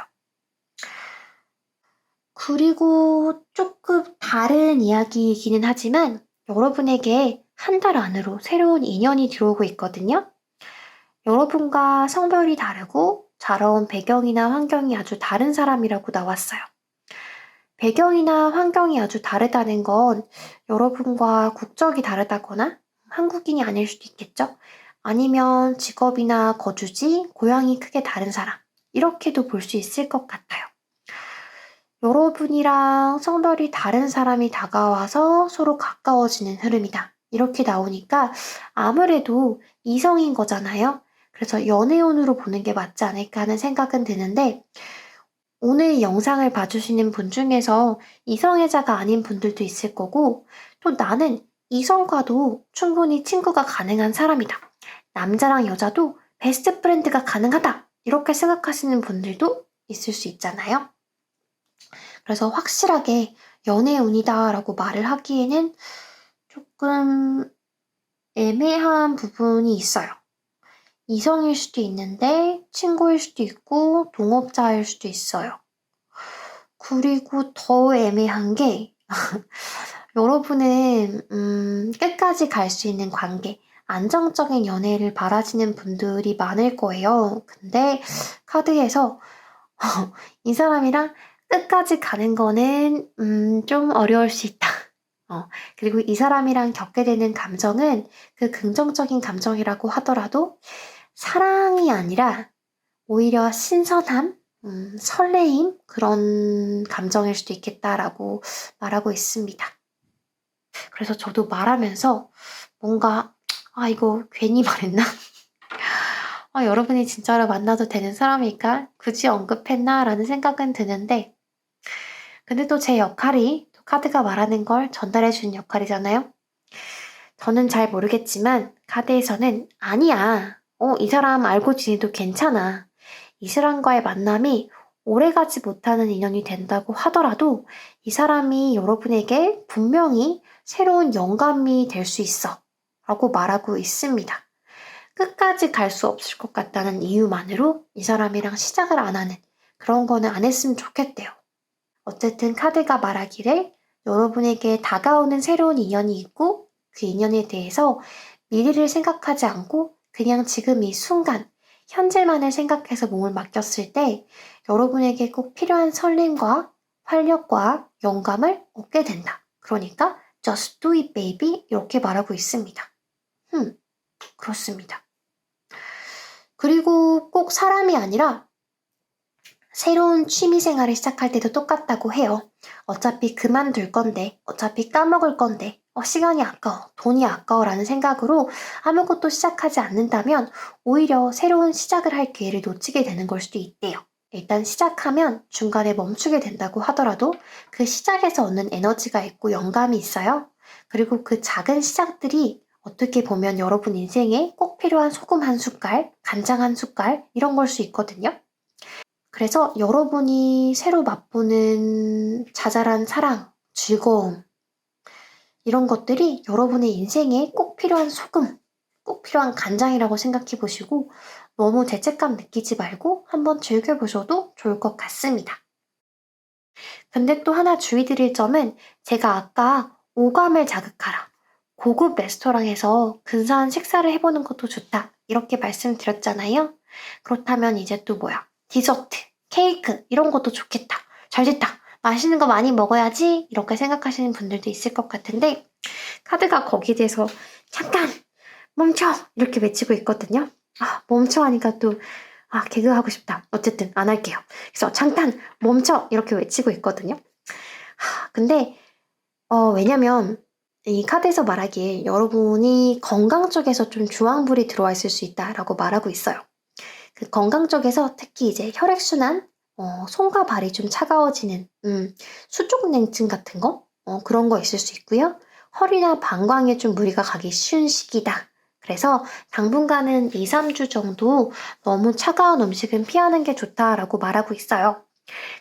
그리고 조금 다른 이야기이기는 하지만 여러분에게 한 달 안으로 새로운 인연이 들어오고 있거든요. 여러분과 성별이 다르고 자라온 배경이나 환경이 아주 다른 사람이라고 나왔어요. 배경이나 환경이 아주 다르다는 건 여러분과 국적이 다르다거나 한국인이 아닐 수도 있겠죠? 아니면 직업이나 거주지, 고향이 크게 다른 사람. 이렇게도 볼 수 있을 것 같아요. 여러분이랑 성별이 다른 사람이 다가와서 서로 가까워지는 흐름이다. 이렇게 나오니까 아무래도 이성인 거잖아요. 그래서 연애운으로 보는 게 맞지 않을까 하는 생각은 드는데 오늘 영상을 봐주시는 분 중에서 이성애자가 아닌 분들도 있을 거고 또 나는 이성과도 충분히 친구가 가능한 사람이다. 남자랑 여자도 베스트 프렌드가 가능하다. 이렇게 생각하시는 분들도 있을 수 있잖아요. 그래서 확실하게 연애운이다 라고 말을 하기에는 조금 애매한 부분이 있어요. 이성일 수도 있는데 친구일 수도 있고 동업자일 수도 있어요. 그리고 더 애매한 게 여러분은 끝까지 갈 수 있는 관계, 안정적인 연애를 바라시는 분들이 많을 거예요. 근데 카드에서 이 사람이랑 끝까지 가는 거는 좀 어려울 수 있다. 그리고 이 사람이랑 겪게 되는 감정은 그 긍정적인 감정이라고 하더라도 사랑이 아니라 오히려 신선함, 설레임 그런 감정일 수도 있겠다라고 말하고 있습니다. 그래서 저도 말하면서 뭔가 이거 괜히 말했나? 여러분이 진짜로 만나도 되는 사람일까? 굳이 언급했나? 라는 생각은 드는데 근데 또 제 역할이 또 카드가 말하는 걸 전달해 주는 역할이잖아요. 저는 잘 모르겠지만 카드에서는 아니야. 이 사람 알고 지내도 괜찮아. 이 사람과의 만남이 오래가지 못하는 인연이 된다고 하더라도 이 사람이 여러분에게 분명히 새로운 영감이 될 수 있어. 라고 말하고 있습니다. 끝까지 갈 수 없을 것 같다는 이유만으로 이 사람이랑 시작을 안 하는 그런 거는 안 했으면 좋겠대요. 어쨌든 카드가 말하기를 여러분에게 다가오는 새로운 인연이 있고 그 인연에 대해서 미래를 생각하지 않고 그냥 지금 이 순간 현재만을 생각해서 몸을 맡겼을 때 여러분에게 꼭 필요한 설렘과 활력과 영감을 얻게 된다. 그러니까 just do it baby 이렇게 말하고 있습니다. 그렇습니다. 그리고 꼭 사람이 아니라 새로운 취미생활을 시작할 때도 똑같다고 해요. 어차피 그만둘 건데, 어차피 까먹을 건데, 시간이 아까워, 돈이 아까워라는 생각으로 아무것도 시작하지 않는다면 오히려 새로운 시작을 할 기회를 놓치게 되는 걸 수도 있대요. 일단 시작하면 중간에 멈추게 된다고 하더라도 그 시작에서 얻는 에너지가 있고 영감이 있어요. 그리고 그 작은 시작들이 어떻게 보면 여러분 인생에 꼭 필요한 소금 한 숟갈, 간장 한 숟갈 이런 걸 수 있거든요. 그래서 여러분이 새로 맛보는 자잘한 사랑, 즐거움 이런 것들이 여러분의 인생에 꼭 필요한 소금, 꼭 필요한 간장이라고 생각해 보시고 너무 죄책감 느끼지 말고 한번 즐겨보셔도 좋을 것 같습니다. 근데 또 하나 주의 드릴 점은 제가 아까 오감을 자극하라, 고급 레스토랑에서 근사한 식사를 해보는 것도 좋다 이렇게 말씀드렸잖아요. 그렇다면 이제 또 뭐야? 디저트, 케이크 이런 것도 좋겠다. 잘됐다. 맛있는 거 많이 먹어야지 이렇게 생각하시는 분들도 있을 것 같은데 카드가 거기에 대해서 잠깐 멈춰 이렇게 외치고 있거든요. 멈춰 하니까 또 개그하고 싶다. 어쨌든 안 할게요. 그래서 잠깐 멈춰 이렇게 외치고 있거든요. 근데 왜냐면 이 카드에서 말하기에 여러분이 건강 쪽에서 좀 주황불이 들어와 있을 수 있다라고 말하고 있어요. 그 건강 쪽에서 특히 이제 혈액순환, 손과 발이 좀 차가워지는 수족냉증 같은 거 그런 거 있을 수 있고요. 허리나 방광에 좀 무리가 가기 쉬운 시기다. 그래서 당분간은 2, 3주 정도 너무 차가운 음식은 피하는 게 좋다라고 말하고 있어요.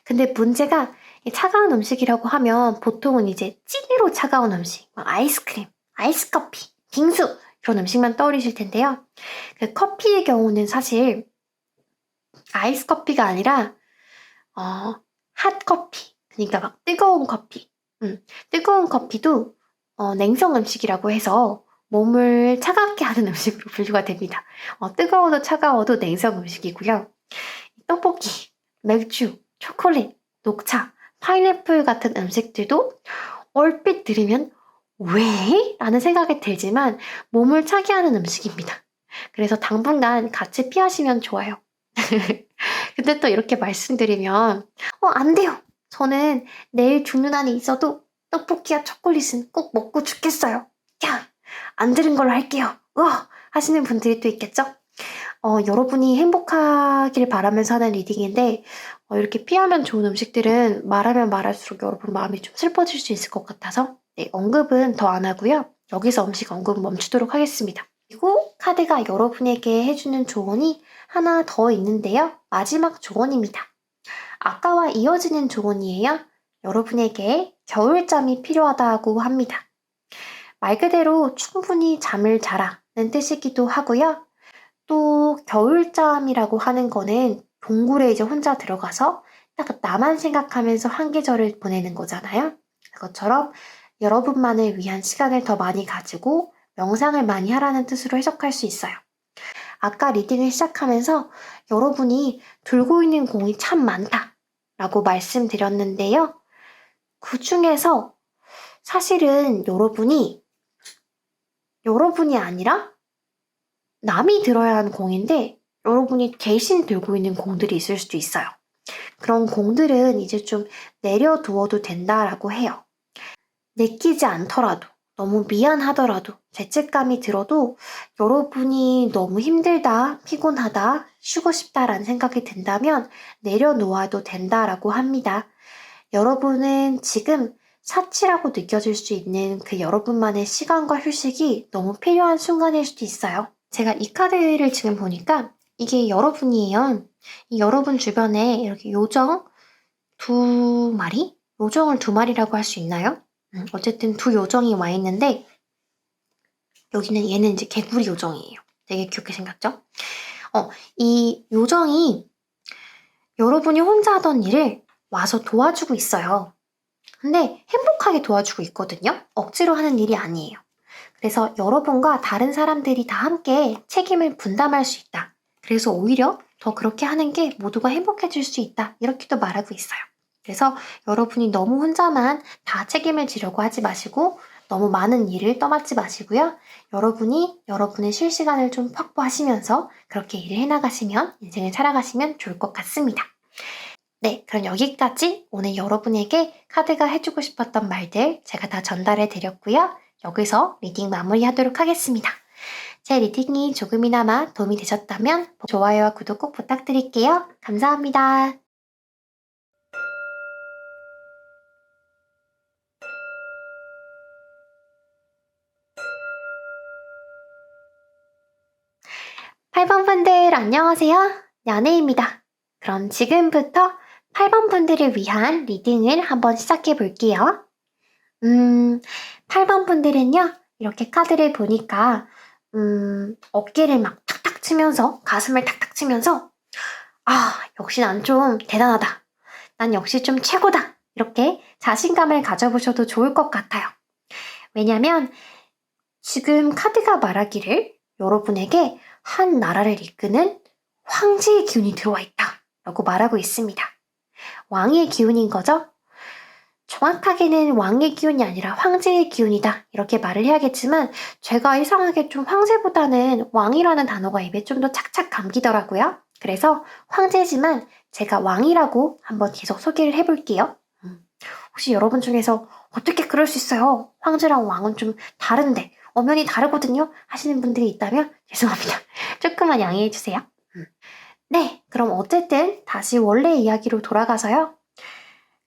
근데 문제가 이 차가운 음식이라고 하면 보통은 이제 찌개로 차가운 음식, 막 아이스크림, 아이스커피, 빙수 그런 음식만 떠오르실 텐데요. 그 커피의 경우는 사실 아이스커피가 아니라 핫커피, 그러니까 막 뜨거운 커피. 뜨거운 커피도 냉성 음식이라고 해서 몸을 차갑게 하는 음식으로 분류가 됩니다. 뜨거워도 차가워도 냉성 음식이고요. 떡볶이, 맥주, 초콜릿, 녹차, 파인애플 같은 음식들도 얼핏 들으면 왜? 라는 생각이 들지만 몸을 차게 하는 음식입니다. 그래서 당분간 같이 피하시면 좋아요. 근데 또 이렇게 말씀드리면 안 돼요. 저는 내일 죽는 한이 있어도 떡볶이와 초콜릿은 꼭 먹고 죽겠어요. 야, 안 들은 걸로 할게요. 하시는 분들이 또 있겠죠? 여러분이 행복하길 바라면서 하는 리딩인데 이렇게 피하면 좋은 음식들은 말하면 말할수록 여러분 마음이 좀 슬퍼질 수 있을 것 같아서 언급은 더 안 하고요. 여기서 음식 언급은 멈추도록 하겠습니다. 그리고 카드가 여러분에게 해주는 조언이 하나 더 있는데요. 마지막 조언입니다. 아까와 이어지는 조언이에요. 여러분에게 겨울잠이 필요하다고 합니다. 말 그대로 충분히 잠을 자라는 뜻이기도 하고요. 또 겨울잠이라고 하는 거는 동굴에 이제 혼자 들어가서 딱 나만 생각하면서 한 계절을 보내는 거잖아요. 그것처럼 여러분만을 위한 시간을 더 많이 가지고 명상을 많이 하라는 뜻으로 해석할 수 있어요. 아까 리딩을 시작하면서 여러분이 들고 있는 공이 참 많다라고 말씀드렸는데요. 그 중에서 사실은 여러분이 아니라 남이 들어야 하는 공인데 여러분이 대신 들고 있는 공들이 있을 수도 있어요. 그런 공들은 이제 좀 내려두어도 된다라고 해요. 내키지 않더라도, 너무 미안하더라도, 죄책감이 들어도 여러분이 너무 힘들다, 피곤하다, 쉬고 싶다라는 생각이 든다면 내려놓아도 된다라고 합니다. 여러분은 지금 사치라고 느껴질 수 있는 그 여러분만의 시간과 휴식이 너무 필요한 순간일 수도 있어요. 제가 이 카드를 지금 보니까 이게 여러분이에요. 이 여러분 주변에 이렇게 요정 두 마리? 요정을 두 마리라고 할 수 있나요? 어쨌든 두 요정이 와 있는데 얘는 이제 개구리 요정이에요. 되게 귀엽게 생겼죠? 이 요정이 여러분이 혼자 하던 일을 와서 도와주고 있어요. 근데 행복하게 도와주고 있거든요? 억지로 하는 일이 아니에요. 그래서 여러분과 다른 사람들이 다 함께 책임을 분담할 수 있다. 그래서 오히려 더 그렇게 하는 게 모두가 행복해질 수 있다. 이렇게도 말하고 있어요. 그래서 여러분이 너무 혼자만 다 책임을 지려고 하지 마시고 너무 많은 일을 떠맡지 마시고요. 여러분이 여러분의 쉴 시간을 좀 확보하시면서 그렇게 일을 해나가시면 인생을 살아가시면 좋을 것 같습니다. 네, 그럼 여기까지 오늘 여러분에게 카드가 해주고 싶었던 말들 제가 다 전달해 드렸고요. 여기서 리딩 마무리하도록 하겠습니다. 제 리딩이 조금이나마 도움이 되셨다면 좋아요와 구독 꼭 부탁드릴게요. 감사합니다. 팔 번 분들 안녕하세요. 연혜입니다. 그럼 지금부터 8번 분들을 위한 리딩을 한번 시작해 볼게요. 8번 분들은요, 이렇게 카드를 보니까, 어깨를 막 탁탁 치면서, 가슴을 탁탁 치면서, 역시 난 좀 대단하다. 난 역시 좀 최고다. 이렇게 자신감을 가져보셔도 좋을 것 같아요. 왜냐면, 지금 카드가 말하기를 여러분에게 한 나라를 이끄는 황제의 기운이 들어와 있다. 라고 말하고 있습니다. 왕의 기운인 거죠? 정확하게는 왕의 기운이 아니라 황제의 기운이다. 이렇게 말을 해야겠지만 제가 이상하게 좀 황제보다는 왕이라는 단어가 입에 좀 더 착착 감기더라고요. 그래서 황제지만 제가 왕이라고 한번 계속 소개를 해볼게요. 혹시 여러분 중에서 어떻게 그럴 수 있어요? 황제랑 왕은 좀 다른데 엄연히 다르거든요? 하시는 분들이 있다면 죄송합니다. 조금만 양해해주세요. 네, 그럼 어쨌든 다시 원래 이야기로 돌아가서요.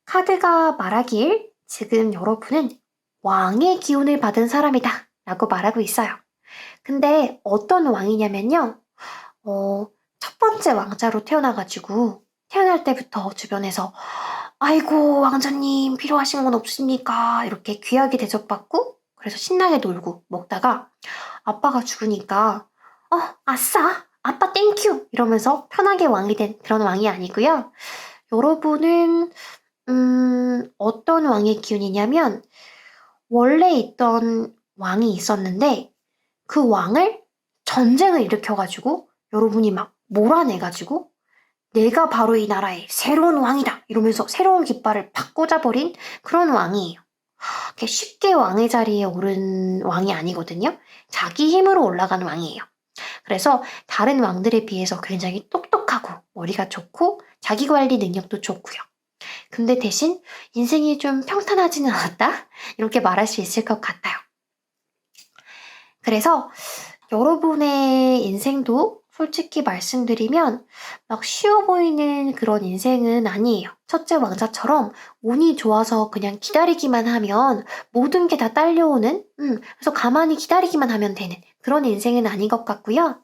카드가 말하길 지금 여러분은 왕의 기운을 받은 사람이다 라고 말하고 있어요. 근데 어떤 왕이냐면요. 첫 번째 왕자로 태어나가지고 태어날 때부터 주변에서 아이고 왕자님 필요하신 건 없습니까? 이렇게 귀하게 대접받고 그래서 신나게 놀고 먹다가 아빠가 죽으니까 아싸 아빠 땡큐 이러면서 편하게 왕이 된 그런 왕이 아니고요. 여러분은 어떤 왕의 기운이냐면 원래 있던 왕이 있었는데 그 왕을 전쟁을 일으켜가지고 여러분이 막 몰아내가지고 내가 바로 이 나라의 새로운 왕이다 이러면서 새로운 깃발을 팍 꽂아버린 그런 왕이에요. 쉽게 왕의 자리에 오른 왕이 아니거든요. 자기 힘으로 올라간 왕이에요. 그래서 다른 왕들에 비해서 굉장히 똑똑하고 머리가 좋고 자기 관리 능력도 좋고요. 근데 대신 인생이 좀 평탄하지는 않았다? 이렇게 말할 수 있을 것 같아요. 그래서 여러분의 인생도 솔직히 말씀드리면 막 쉬워 보이는 그런 인생은 아니에요. 첫째 왕자처럼 운이 좋아서 그냥 기다리기만 하면 모든 게 다 딸려오는 그래서 가만히 기다리기만 하면 되는 그런 인생은 아닌 것 같고요.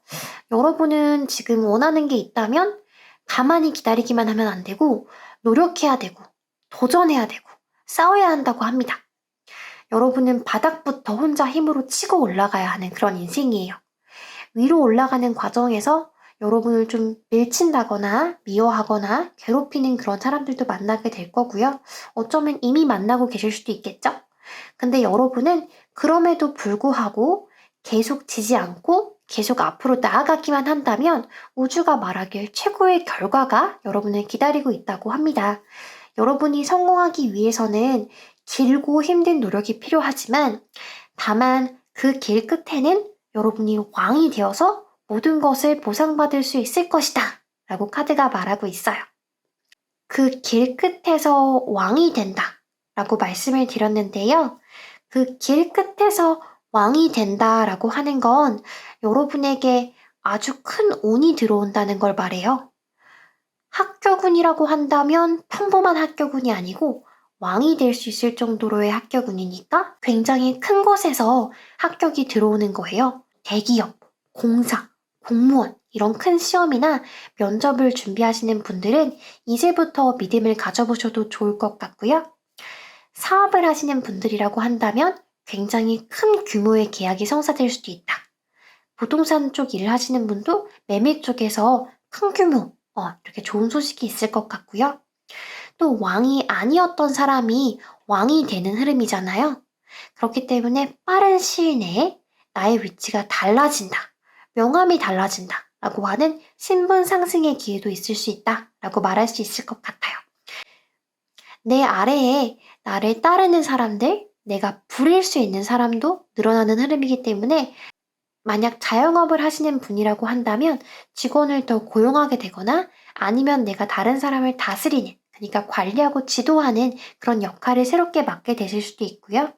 여러분은 지금 원하는 게 있다면 가만히 기다리기만 하면 안 되고 노력해야 되고 도전해야 되고 싸워야 한다고 합니다. 여러분은 바닥부터 혼자 힘으로 치고 올라가야 하는 그런 인생이에요. 위로 올라가는 과정에서 여러분을 좀 밀친다거나 미워하거나 괴롭히는 그런 사람들도 만나게 될 거고요. 어쩌면 이미 만나고 계실 수도 있겠죠? 근데 여러분은 그럼에도 불구하고 계속 지지 않고 계속 앞으로 나아가기만 한다면 우주가 말하길 최고의 결과가 여러분을 기다리고 있다고 합니다. 여러분이 성공하기 위해서는 길고 힘든 노력이 필요하지만 다만 그 길 끝에는 여러분이 왕이 되어서 모든 것을 보상받을 수 있을 것이다 라고 카드가 말하고 있어요. 그 길 끝에서 왕이 된다 라고 말씀을 드렸는데요. 그 길 끝에서 왕이 된다 라고 하는 건 여러분에게 아주 큰 운이 들어온다는 걸 말해요. 합격운이라고 한다면 평범한 합격운이 아니고 왕이 될 수 있을 정도로의 합격운이니까 굉장히 큰 곳에서 합격이 들어오는 거예요. 대기업, 공사, 공무원 이런 큰 시험이나 면접을 준비하시는 분들은 이제부터 믿음을 가져보셔도 좋을 것 같고요. 사업을 하시는 분들이라고 한다면 굉장히 큰 규모의 계약이 성사될 수도 있다. 부동산 쪽 일을 하시는 분도 매매 쪽에서 큰 규모, 이렇게 좋은 소식이 있을 것 같고요. 또 왕이 아니었던 사람이 왕이 되는 흐름이잖아요. 그렇기 때문에 빠른 시일 내에 나의 위치가 달라진다. 명함이 달라진다. 라고 하는 신분 상승의 기회도 있을 수 있다. 라고 말할 수 있을 것 같아요. 내 아래에 나를 따르는 사람들, 내가 부릴 수 있는 사람도 늘어나는 흐름이기 때문에 만약 자영업을 하시는 분이라고 한다면 직원을 더 고용하게 되거나 아니면 내가 다른 사람을 다스리는, 그러니까 관리하고 지도하는 그런 역할을 새롭게 맡게 되실 수도 있고요.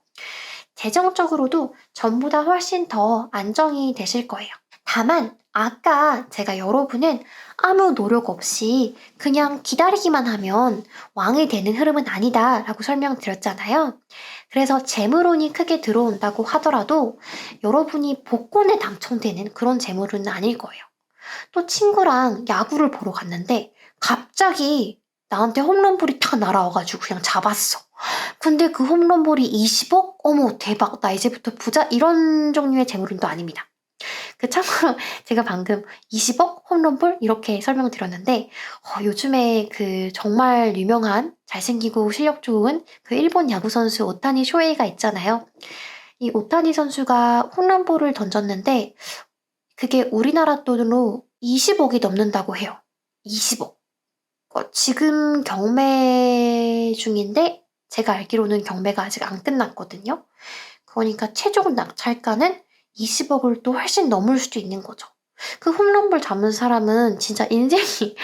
재정적으로도 전보다 훨씬 더 안정이 되실 거예요. 다만 아까 제가 여러분은 아무 노력 없이 그냥 기다리기만 하면 왕이 되는 흐름은 아니다 라고 설명드렸잖아요. 그래서 재물운이 크게 들어온다고 하더라도 여러분이 복권에 당첨되는 그런 재물운은 아닐 거예요. 또 친구랑 야구를 보러 갔는데 갑자기 나한테 홈런볼이 탁 날아와가지고 그냥 잡았어. 근데 그 홈런볼이 20억? 어머 대박 나 이제부터 부자 이런 종류의 재물운도 아닙니다. 그 참고로 제가 방금 20억 홈런볼 이렇게 설명드렸는데 요즘에 그 정말 유명한 잘생기고 실력 좋은 그 일본 야구 선수 오타니 쇼헤이가 있잖아요. 이 오타니 선수가 홈런볼을 던졌는데 그게 우리나라 돈으로 20억이 넘는다고 해요. 20억. 지금 경매 중인데 제가 알기로는 경매가 아직 안 끝났거든요. 그러니까 최종 낙찰가는 20억을 또 훨씬 넘을 수도 있는 거죠. 그 홈런볼 잡는 사람은 진짜 인생이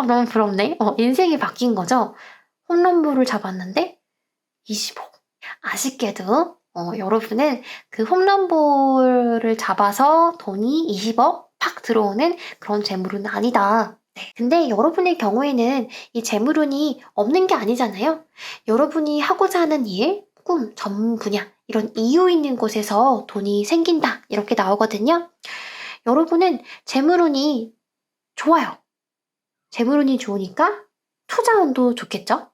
너무 부럽네. 인생이 바뀐 거죠. 홈런볼을 잡았는데 20억. 아쉽게도 여러분은 그 홈런볼을 잡아서 돈이 20억 팍 들어오는 그런 재물은 아니다. 네. 근데 여러분의 경우에는 이 재물운이 없는 게 아니잖아요. 여러분이 하고자 하는 일, 꿈, 전문 분야 이런 이유 있는 곳에서 돈이 생긴다 이렇게 나오거든요. 여러분은 재물운이 좋아요. 재물운이 좋으니까 투자운도 좋겠죠?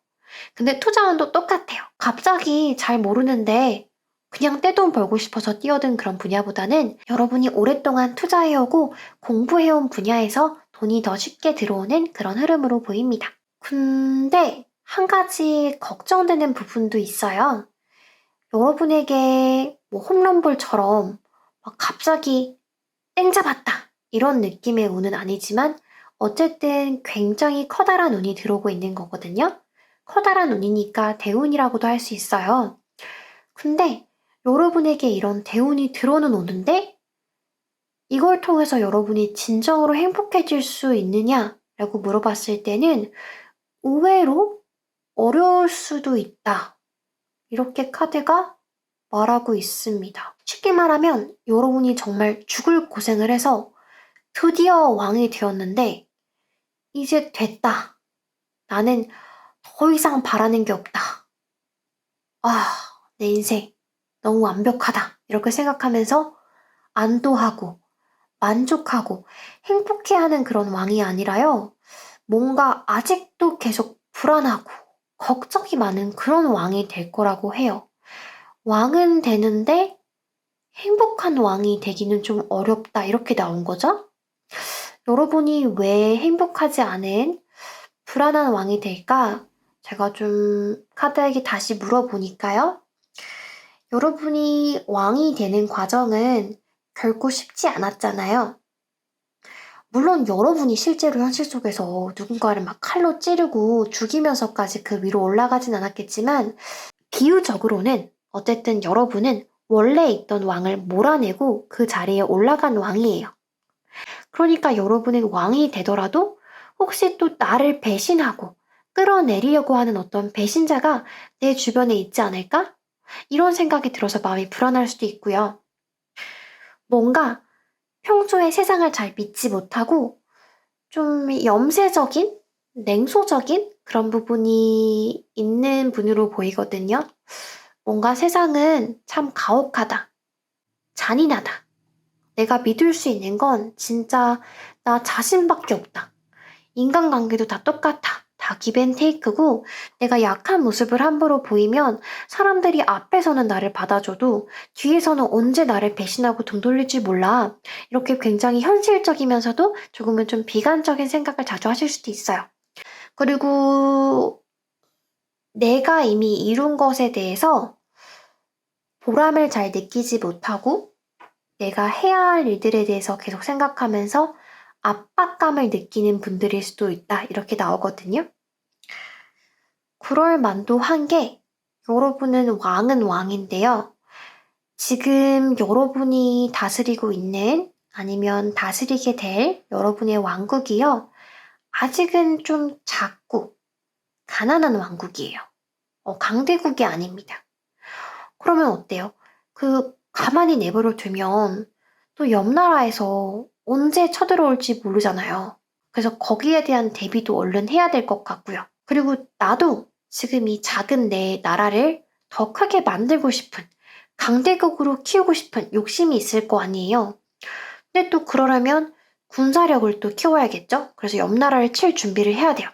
근데 투자운도 똑같아요. 갑자기 잘 모르는데 그냥 떼돈 벌고 싶어서 뛰어든 그런 분야보다는 여러분이 오랫동안 투자해오고 공부해온 분야에서 돈이 더 쉽게 들어오는 그런 흐름으로 보입니다. 근데 한 가지 걱정되는 부분도 있어요. 여러분에게 뭐 홈런볼처럼 막 갑자기 땡 잡았다 이런 느낌의 운은 아니지만 어쨌든 굉장히 커다란 운이 들어오고 있는 거거든요. 커다란 운이니까 대운이라고도 할 수 있어요. 근데 여러분에게 이런 대운이 들어오는 오는데 이걸 통해서 여러분이 진정으로 행복해질 수 있느냐라고 물어봤을 때는 의외로 어려울 수도 있다. 이렇게 카드가 말하고 있습니다. 쉽게 말하면 여러분이 정말 죽을 고생을 해서 드디어 왕이 되었는데 이제 됐다. 나는 더 이상 바라는 게 없다. 아, 내 인생 너무 완벽하다. 이렇게 생각하면서 안도하고 만족하고 행복해하는 그런 왕이 아니라요. 뭔가 아직도 계속 불안하고 걱정이 많은 그런 왕이 될 거라고 해요. 왕은 되는데 행복한 왕이 되기는 좀 어렵다. 이렇게 나온 거죠? 여러분이 왜 행복하지 않은 불안한 왕이 될까? 제가 좀 카드에게 다시 물어보니까요. 여러분이 왕이 되는 과정은 결코 쉽지 않았잖아요. 물론 여러분이 실제로 현실 속에서 누군가를 막 칼로 찌르고 죽이면서까지 그 위로 올라가진 않았겠지만 비유적으로는 어쨌든 여러분은 원래 있던 왕을 몰아내고 그 자리에 올라간 왕이에요. 그러니까 여러분은 왕이 되더라도 혹시 또 나를 배신하고 끌어내리려고 하는 어떤 배신자가 내 주변에 있지 않을까? 이런 생각이 들어서 마음이 불안할 수도 있고요. 뭔가 평소에 세상을 잘 믿지 못하고 좀 염세적인, 냉소적인 그런 부분이 있는 분으로 보이거든요. 뭔가 세상은 참 가혹하다, 잔인하다. 내가 믿을 수 있는 건 진짜 나 자신밖에 없다. 인간관계도 다 똑같아. 다 기브앤테이크고 내가 약한 모습을 함부로 보이면 사람들이 앞에서는 나를 받아줘도 뒤에서는 언제 나를 배신하고 등 돌릴지 몰라. 이렇게 굉장히 현실적이면서도 조금은 좀 비관적인 생각을 자주 하실 수도 있어요. 그리고 내가 이미 이룬 것에 대해서 보람을 잘 느끼지 못하고 내가 해야 할 일들에 대해서 계속 생각하면서 압박감을 느끼는 분들일 수도 있다. 이렇게 나오거든요. 그럴 만도 한 게 여러분은 왕은 왕인데요. 지금 여러분이 다스리고 있는 아니면 다스리게 될 여러분의 왕국이요. 아직은 좀 작고 가난한 왕국이에요. 강대국이 아닙니다. 그러면 어때요? 가만히 내버려 두면 또 옆 나라에서 언제 쳐들어올지 모르잖아요. 그래서 거기에 대한 대비도 얼른 해야 될 것 같고요. 그리고 나도 지금 이 작은 내 나라를 더 크게 만들고 싶은, 강대국으로 키우고 싶은 욕심이 있을 거 아니에요. 근데 또 그러려면 군사력을 또 키워야겠죠? 그래서 옆 나라를 칠 준비를 해야 돼요.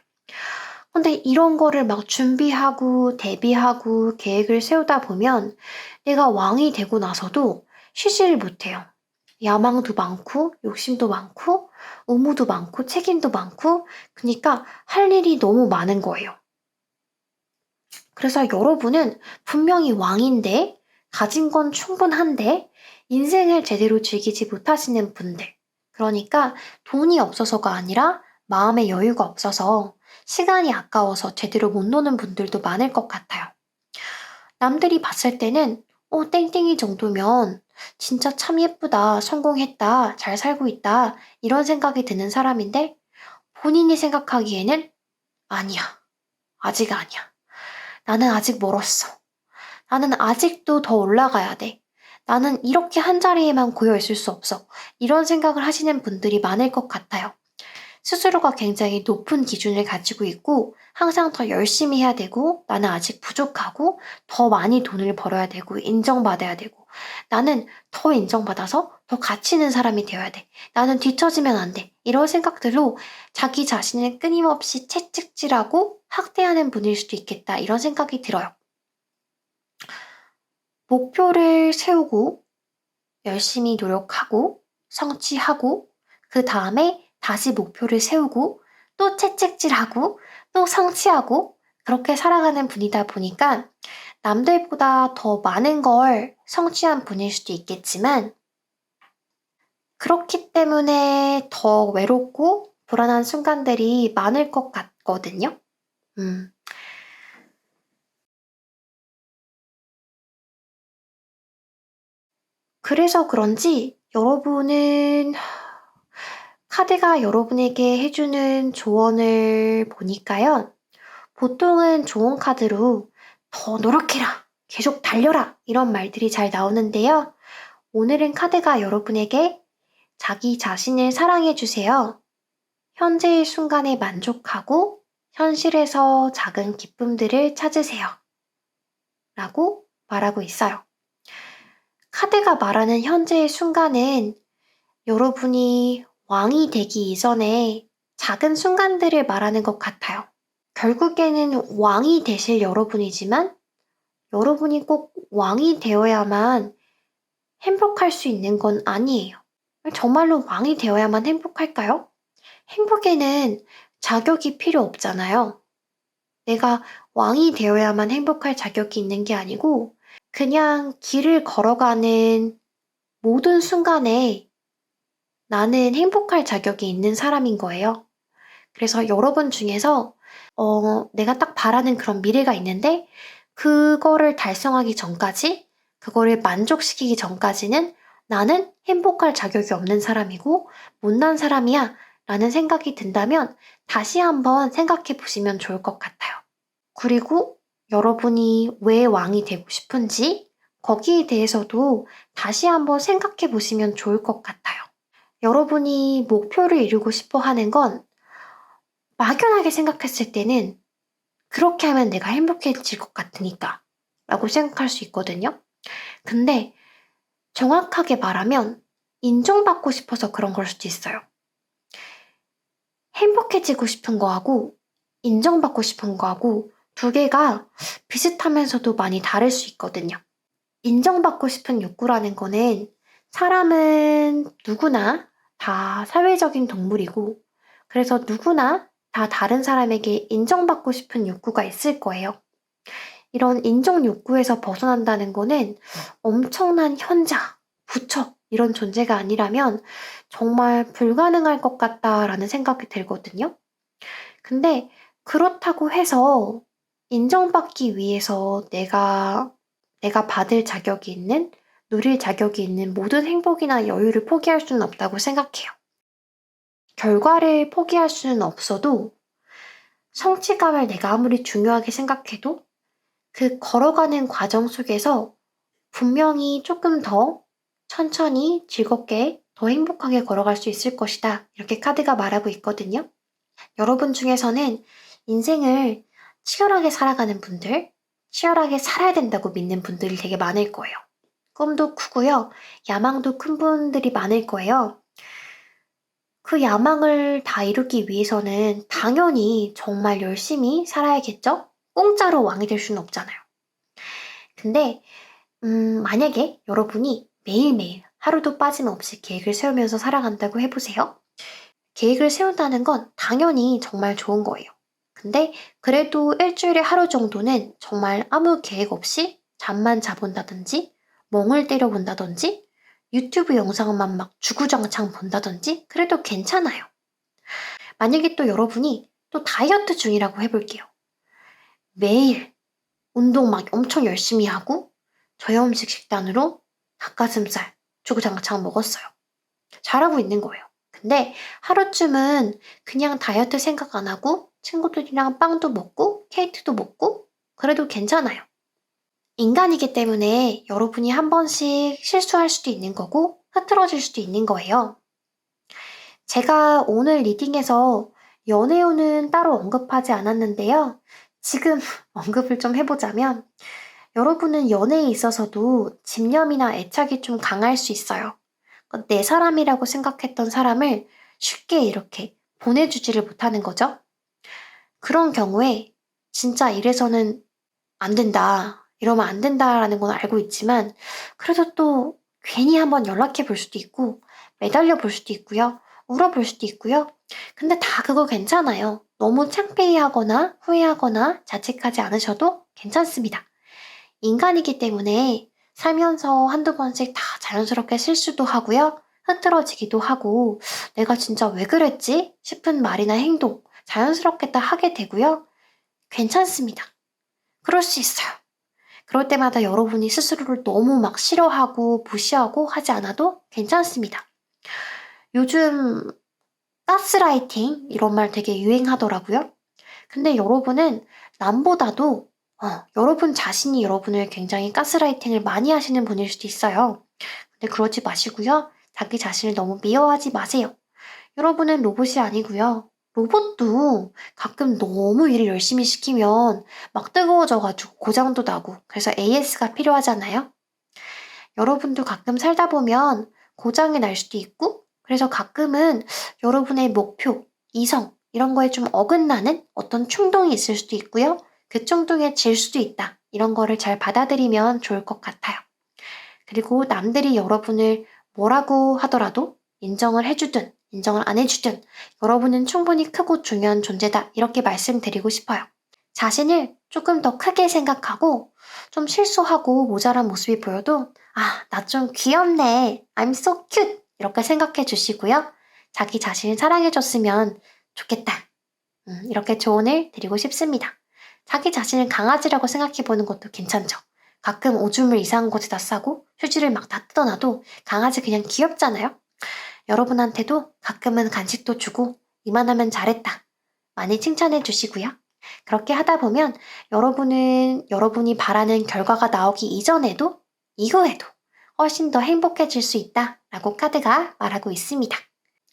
근데 이런 거를 막 준비하고 대비하고 계획을 세우다 보면 내가 왕이 되고 나서도 쉬지를 못해요. 야망도 많고 욕심도 많고 의무도 많고 책임도 많고 그러니까 할 일이 너무 많은 거예요. 그래서 여러분은 분명히 왕인데 가진 건 충분한데 인생을 제대로 즐기지 못하시는 분들. 그러니까 돈이 없어서가 아니라 마음의 여유가 없어서 시간이 아까워서 제대로 못 노는 분들도 많을 것 같아요. 남들이 봤을 때는 땡땡이 정도면 진짜 참 예쁘다, 성공했다, 잘 살고 있다 이런 생각이 드는 사람인데 본인이 생각하기에는 아니야, 아직 아니야. 나는 아직 멀었어. 나는 아직도 더 올라가야 돼. 나는 이렇게 한 자리에만 고여 있을 수 없어. 이런 생각을 하시는 분들이 많을 것 같아요. 스스로가 굉장히 높은 기준을 가지고 있고 항상 더 열심히 해야 되고 나는 아직 부족하고 더 많이 돈을 벌어야 되고 인정받아야 되고 나는 더 인정받아서 더 가치 있는 사람이 되어야 돼. 나는 뒤처지면 안 돼. 이런 생각들로 자기 자신을 끊임없이 채찍질하고 학대하는 분일 수도 있겠다. 이런 생각이 들어요. 목표를 세우고 열심히 노력하고 성취하고 그 다음에 다시 목표를 세우고 또 채찍질하고 또 성취하고 그렇게 살아가는 분이다 보니까 남들보다 더 많은 걸 성취한 분일 수도 있겠지만 그렇기 때문에 더 외롭고 불안한 순간들이 많을 것 같거든요. 그래서 그런지 여러분은 카드가 여러분에게 해주는 조언을 보니까요. 보통은 조언 카드로 더 노력해라, 계속 달려라 이런 말들이 잘 나오는데요. 오늘은 카드가 여러분에게 자기 자신을 사랑해주세요. 현재의 순간에 만족하고 현실에서 작은 기쁨들을 찾으세요. 라고 말하고 있어요. 카드가 말하는 현재의 순간은 여러분이 왕이 되기 이전에 작은 순간들을 말하는 것 같아요. 결국에는 왕이 되실 여러분이지만 여러분이 꼭 왕이 되어야만 행복할 수 있는 건 아니에요. 정말로 왕이 되어야만 행복할까요? 행복에는 자격이 필요 없잖아요. 내가 왕이 되어야만 행복할 자격이 있는 게 아니고 그냥 길을 걸어가는 모든 순간에 나는 행복할 자격이 있는 사람인 거예요. 그래서 여러분 중에서 내가 딱 바라는 그런 미래가 있는데 그거를 달성하기 전까지 그거를 만족시키기 전까지는 나는 행복할 자격이 없는 사람이고 못난 사람이야 라는 생각이 든다면 다시 한번 생각해 보시면 좋을 것 같아요. 그리고 여러분이 왜 왕이 되고 싶은지 거기에 대해서도 다시 한번 생각해 보시면 좋을 것 같아요. 여러분이 목표를 이루고 싶어 하는 건 막연하게 생각했을 때는 그렇게 하면 내가 행복해질 것 같으니까 라고 생각할 수 있거든요. 근데 정확하게 말하면 인정받고 싶어서 그런 걸 수도 있어요. 행복해지고 싶은 거하고 인정받고 싶은 거하고 두 개가 비슷하면서도 많이 다를 수 있거든요. 인정받고 싶은 욕구라는 거는 사람은 누구나 다 사회적인 동물이고 그래서 누구나 다 다른 사람에게 인정받고 싶은 욕구가 있을 거예요. 이런 인정 욕구에서 벗어난다는 거는 엄청난 현자, 부처 이런 존재가 아니라면 정말 불가능할 것 같다라는 생각이 들거든요. 근데 그렇다고 해서 인정받기 위해서 내가 받을 자격이 있는, 누릴 자격이 있는 모든 행복이나 여유를 포기할 수는 없다고 생각해요. 결과를 포기할 수는 없어도 성취감을 내가 아무리 중요하게 생각해도 그 걸어가는 과정 속에서 분명히 조금 더 천천히 즐겁게 더 행복하게 걸어갈 수 있을 것이다. 이렇게 카드가 말하고 있거든요. 여러분 중에서는 인생을 치열하게 살아가는 분들, 치열하게 살아야 된다고 믿는 분들이 되게 많을 거예요. 꿈도 크고요. 야망도 큰 분들이 많을 거예요. 그 야망을 다 이루기 위해서는 당연히 정말 열심히 살아야겠죠? 공짜로 왕이 될 수는 없잖아요. 근데 만약에 여러분이 매일매일 하루도 빠짐없이 계획을 세우면서 살아간다고 해보세요. 계획을 세운다는 건 당연히 정말 좋은 거예요. 근데 그래도 일주일에 하루 정도는 정말 아무 계획 없이 잠만 자본다든지 멍을 때려본다든지 유튜브 영상만 막 주구장창 본다든지 그래도 괜찮아요. 만약에 또 여러분이 또 다이어트 중이라고 해볼게요. 매일 운동 막 엄청 열심히 하고 저염식 식단으로 닭가슴살 주구장창 먹었어요. 잘하고 있는 거예요. 근데 하루쯤은 그냥 다이어트 생각 안 하고 친구들이랑 빵도 먹고 케이크도 먹고 그래도 괜찮아요. 인간이기 때문에 여러분이 한 번씩 실수할 수도 있는 거고 흐트러질 수도 있는 거예요. 제가 오늘 리딩에서 연애운은 따로 언급하지 않았는데요. 지금 언급을 좀 해보자면 여러분은 연애에 있어서도 집념이나 애착이 좀 강할 수 있어요. 내 사람이라고 생각했던 사람을 쉽게 이렇게 보내주지를 못하는 거죠. 그런 경우에 진짜 이래서는 안 된다, 이러면 안 된다라는 건 알고 있지만 그래도 또 괜히 한번 연락해 볼 수도 있고 매달려 볼 수도 있고요. 울어볼 수도 있고요. 근데 다 그거 괜찮아요. 너무 창피해하거나 후회하거나 자책하지 않으셔도 괜찮습니다. 인간이기 때문에 살면서 한두 번씩 다 자연스럽게 실수도 하고요. 흐트러지기도 하고 내가 진짜 왜 그랬지 싶은 말이나 행동 자연스럽게 다 하게 되고요. 괜찮습니다. 그럴 수 있어요. 그럴 때마다 여러분이 스스로를 너무 막 싫어하고 무시하고 하지 않아도 괜찮습니다. 요즘 가스라이팅 이런 말 되게 유행하더라고요. 근데 여러분은 남보다도 여러분 자신이 여러분을 굉장히 가스라이팅을 많이 하시는 분일 수도 있어요. 근데 그러지 마시고요. 자기 자신을 너무 미워하지 마세요. 여러분은 로봇이 아니고요. 로봇도 가끔 너무 일을 열심히 시키면 막 뜨거워져가지고 고장도 나고 그래서 AS가 필요하잖아요. 여러분도 가끔 살다 보면 고장이 날 수도 있고 그래서 가끔은 여러분의 목표, 이성 이런 거에 좀 어긋나는 어떤 충동이 있을 수도 있고요. 그 충동에 질 수도 있다. 이런 거를 잘 받아들이면 좋을 것 같아요. 그리고 남들이 여러분을 뭐라고 하더라도 인정을 해주든 인정을 안 해주든 여러분은 충분히 크고 중요한 존재다. 이렇게 말씀드리고 싶어요. 자신을 조금 더 크게 생각하고 좀 실수하고 모자란 모습이 보여도 나 좀 귀엽네. I'm so cute. 이렇게 생각해 주시고요. 자기 자신을 사랑해줬으면 좋겠다. 이렇게 조언을 드리고 싶습니다. 자기 자신을 강아지라고 생각해 보는 것도 괜찮죠. 가끔 오줌을 이상한 곳에다 싸고 휴지를 막 다 뜯어놔도 강아지 그냥 귀엽잖아요. 여러분한테도 가끔은 간식도 주고 이만하면 잘했다. 많이 칭찬해 주시고요. 그렇게 하다 보면 여러분은 여러분이 바라는 결과가 나오기 이전에도 이후에도 훨씬 더 행복해질 수 있다라고 카드가 말하고 있습니다.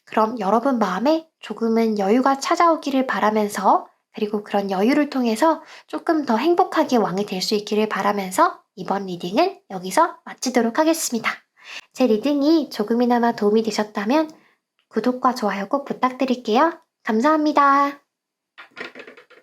그럼 여러분 마음에 조금은 여유가 찾아오기를 바라면서 그리고 그런 여유를 통해서 조금 더 행복하게 왕이 될 수 있기를 바라면서 이번 리딩은 여기서 마치도록 하겠습니다. 제 리딩이 조금이나마 도움이 되셨다면 구독과 좋아요 꼭 부탁드릴게요. 감사합니다.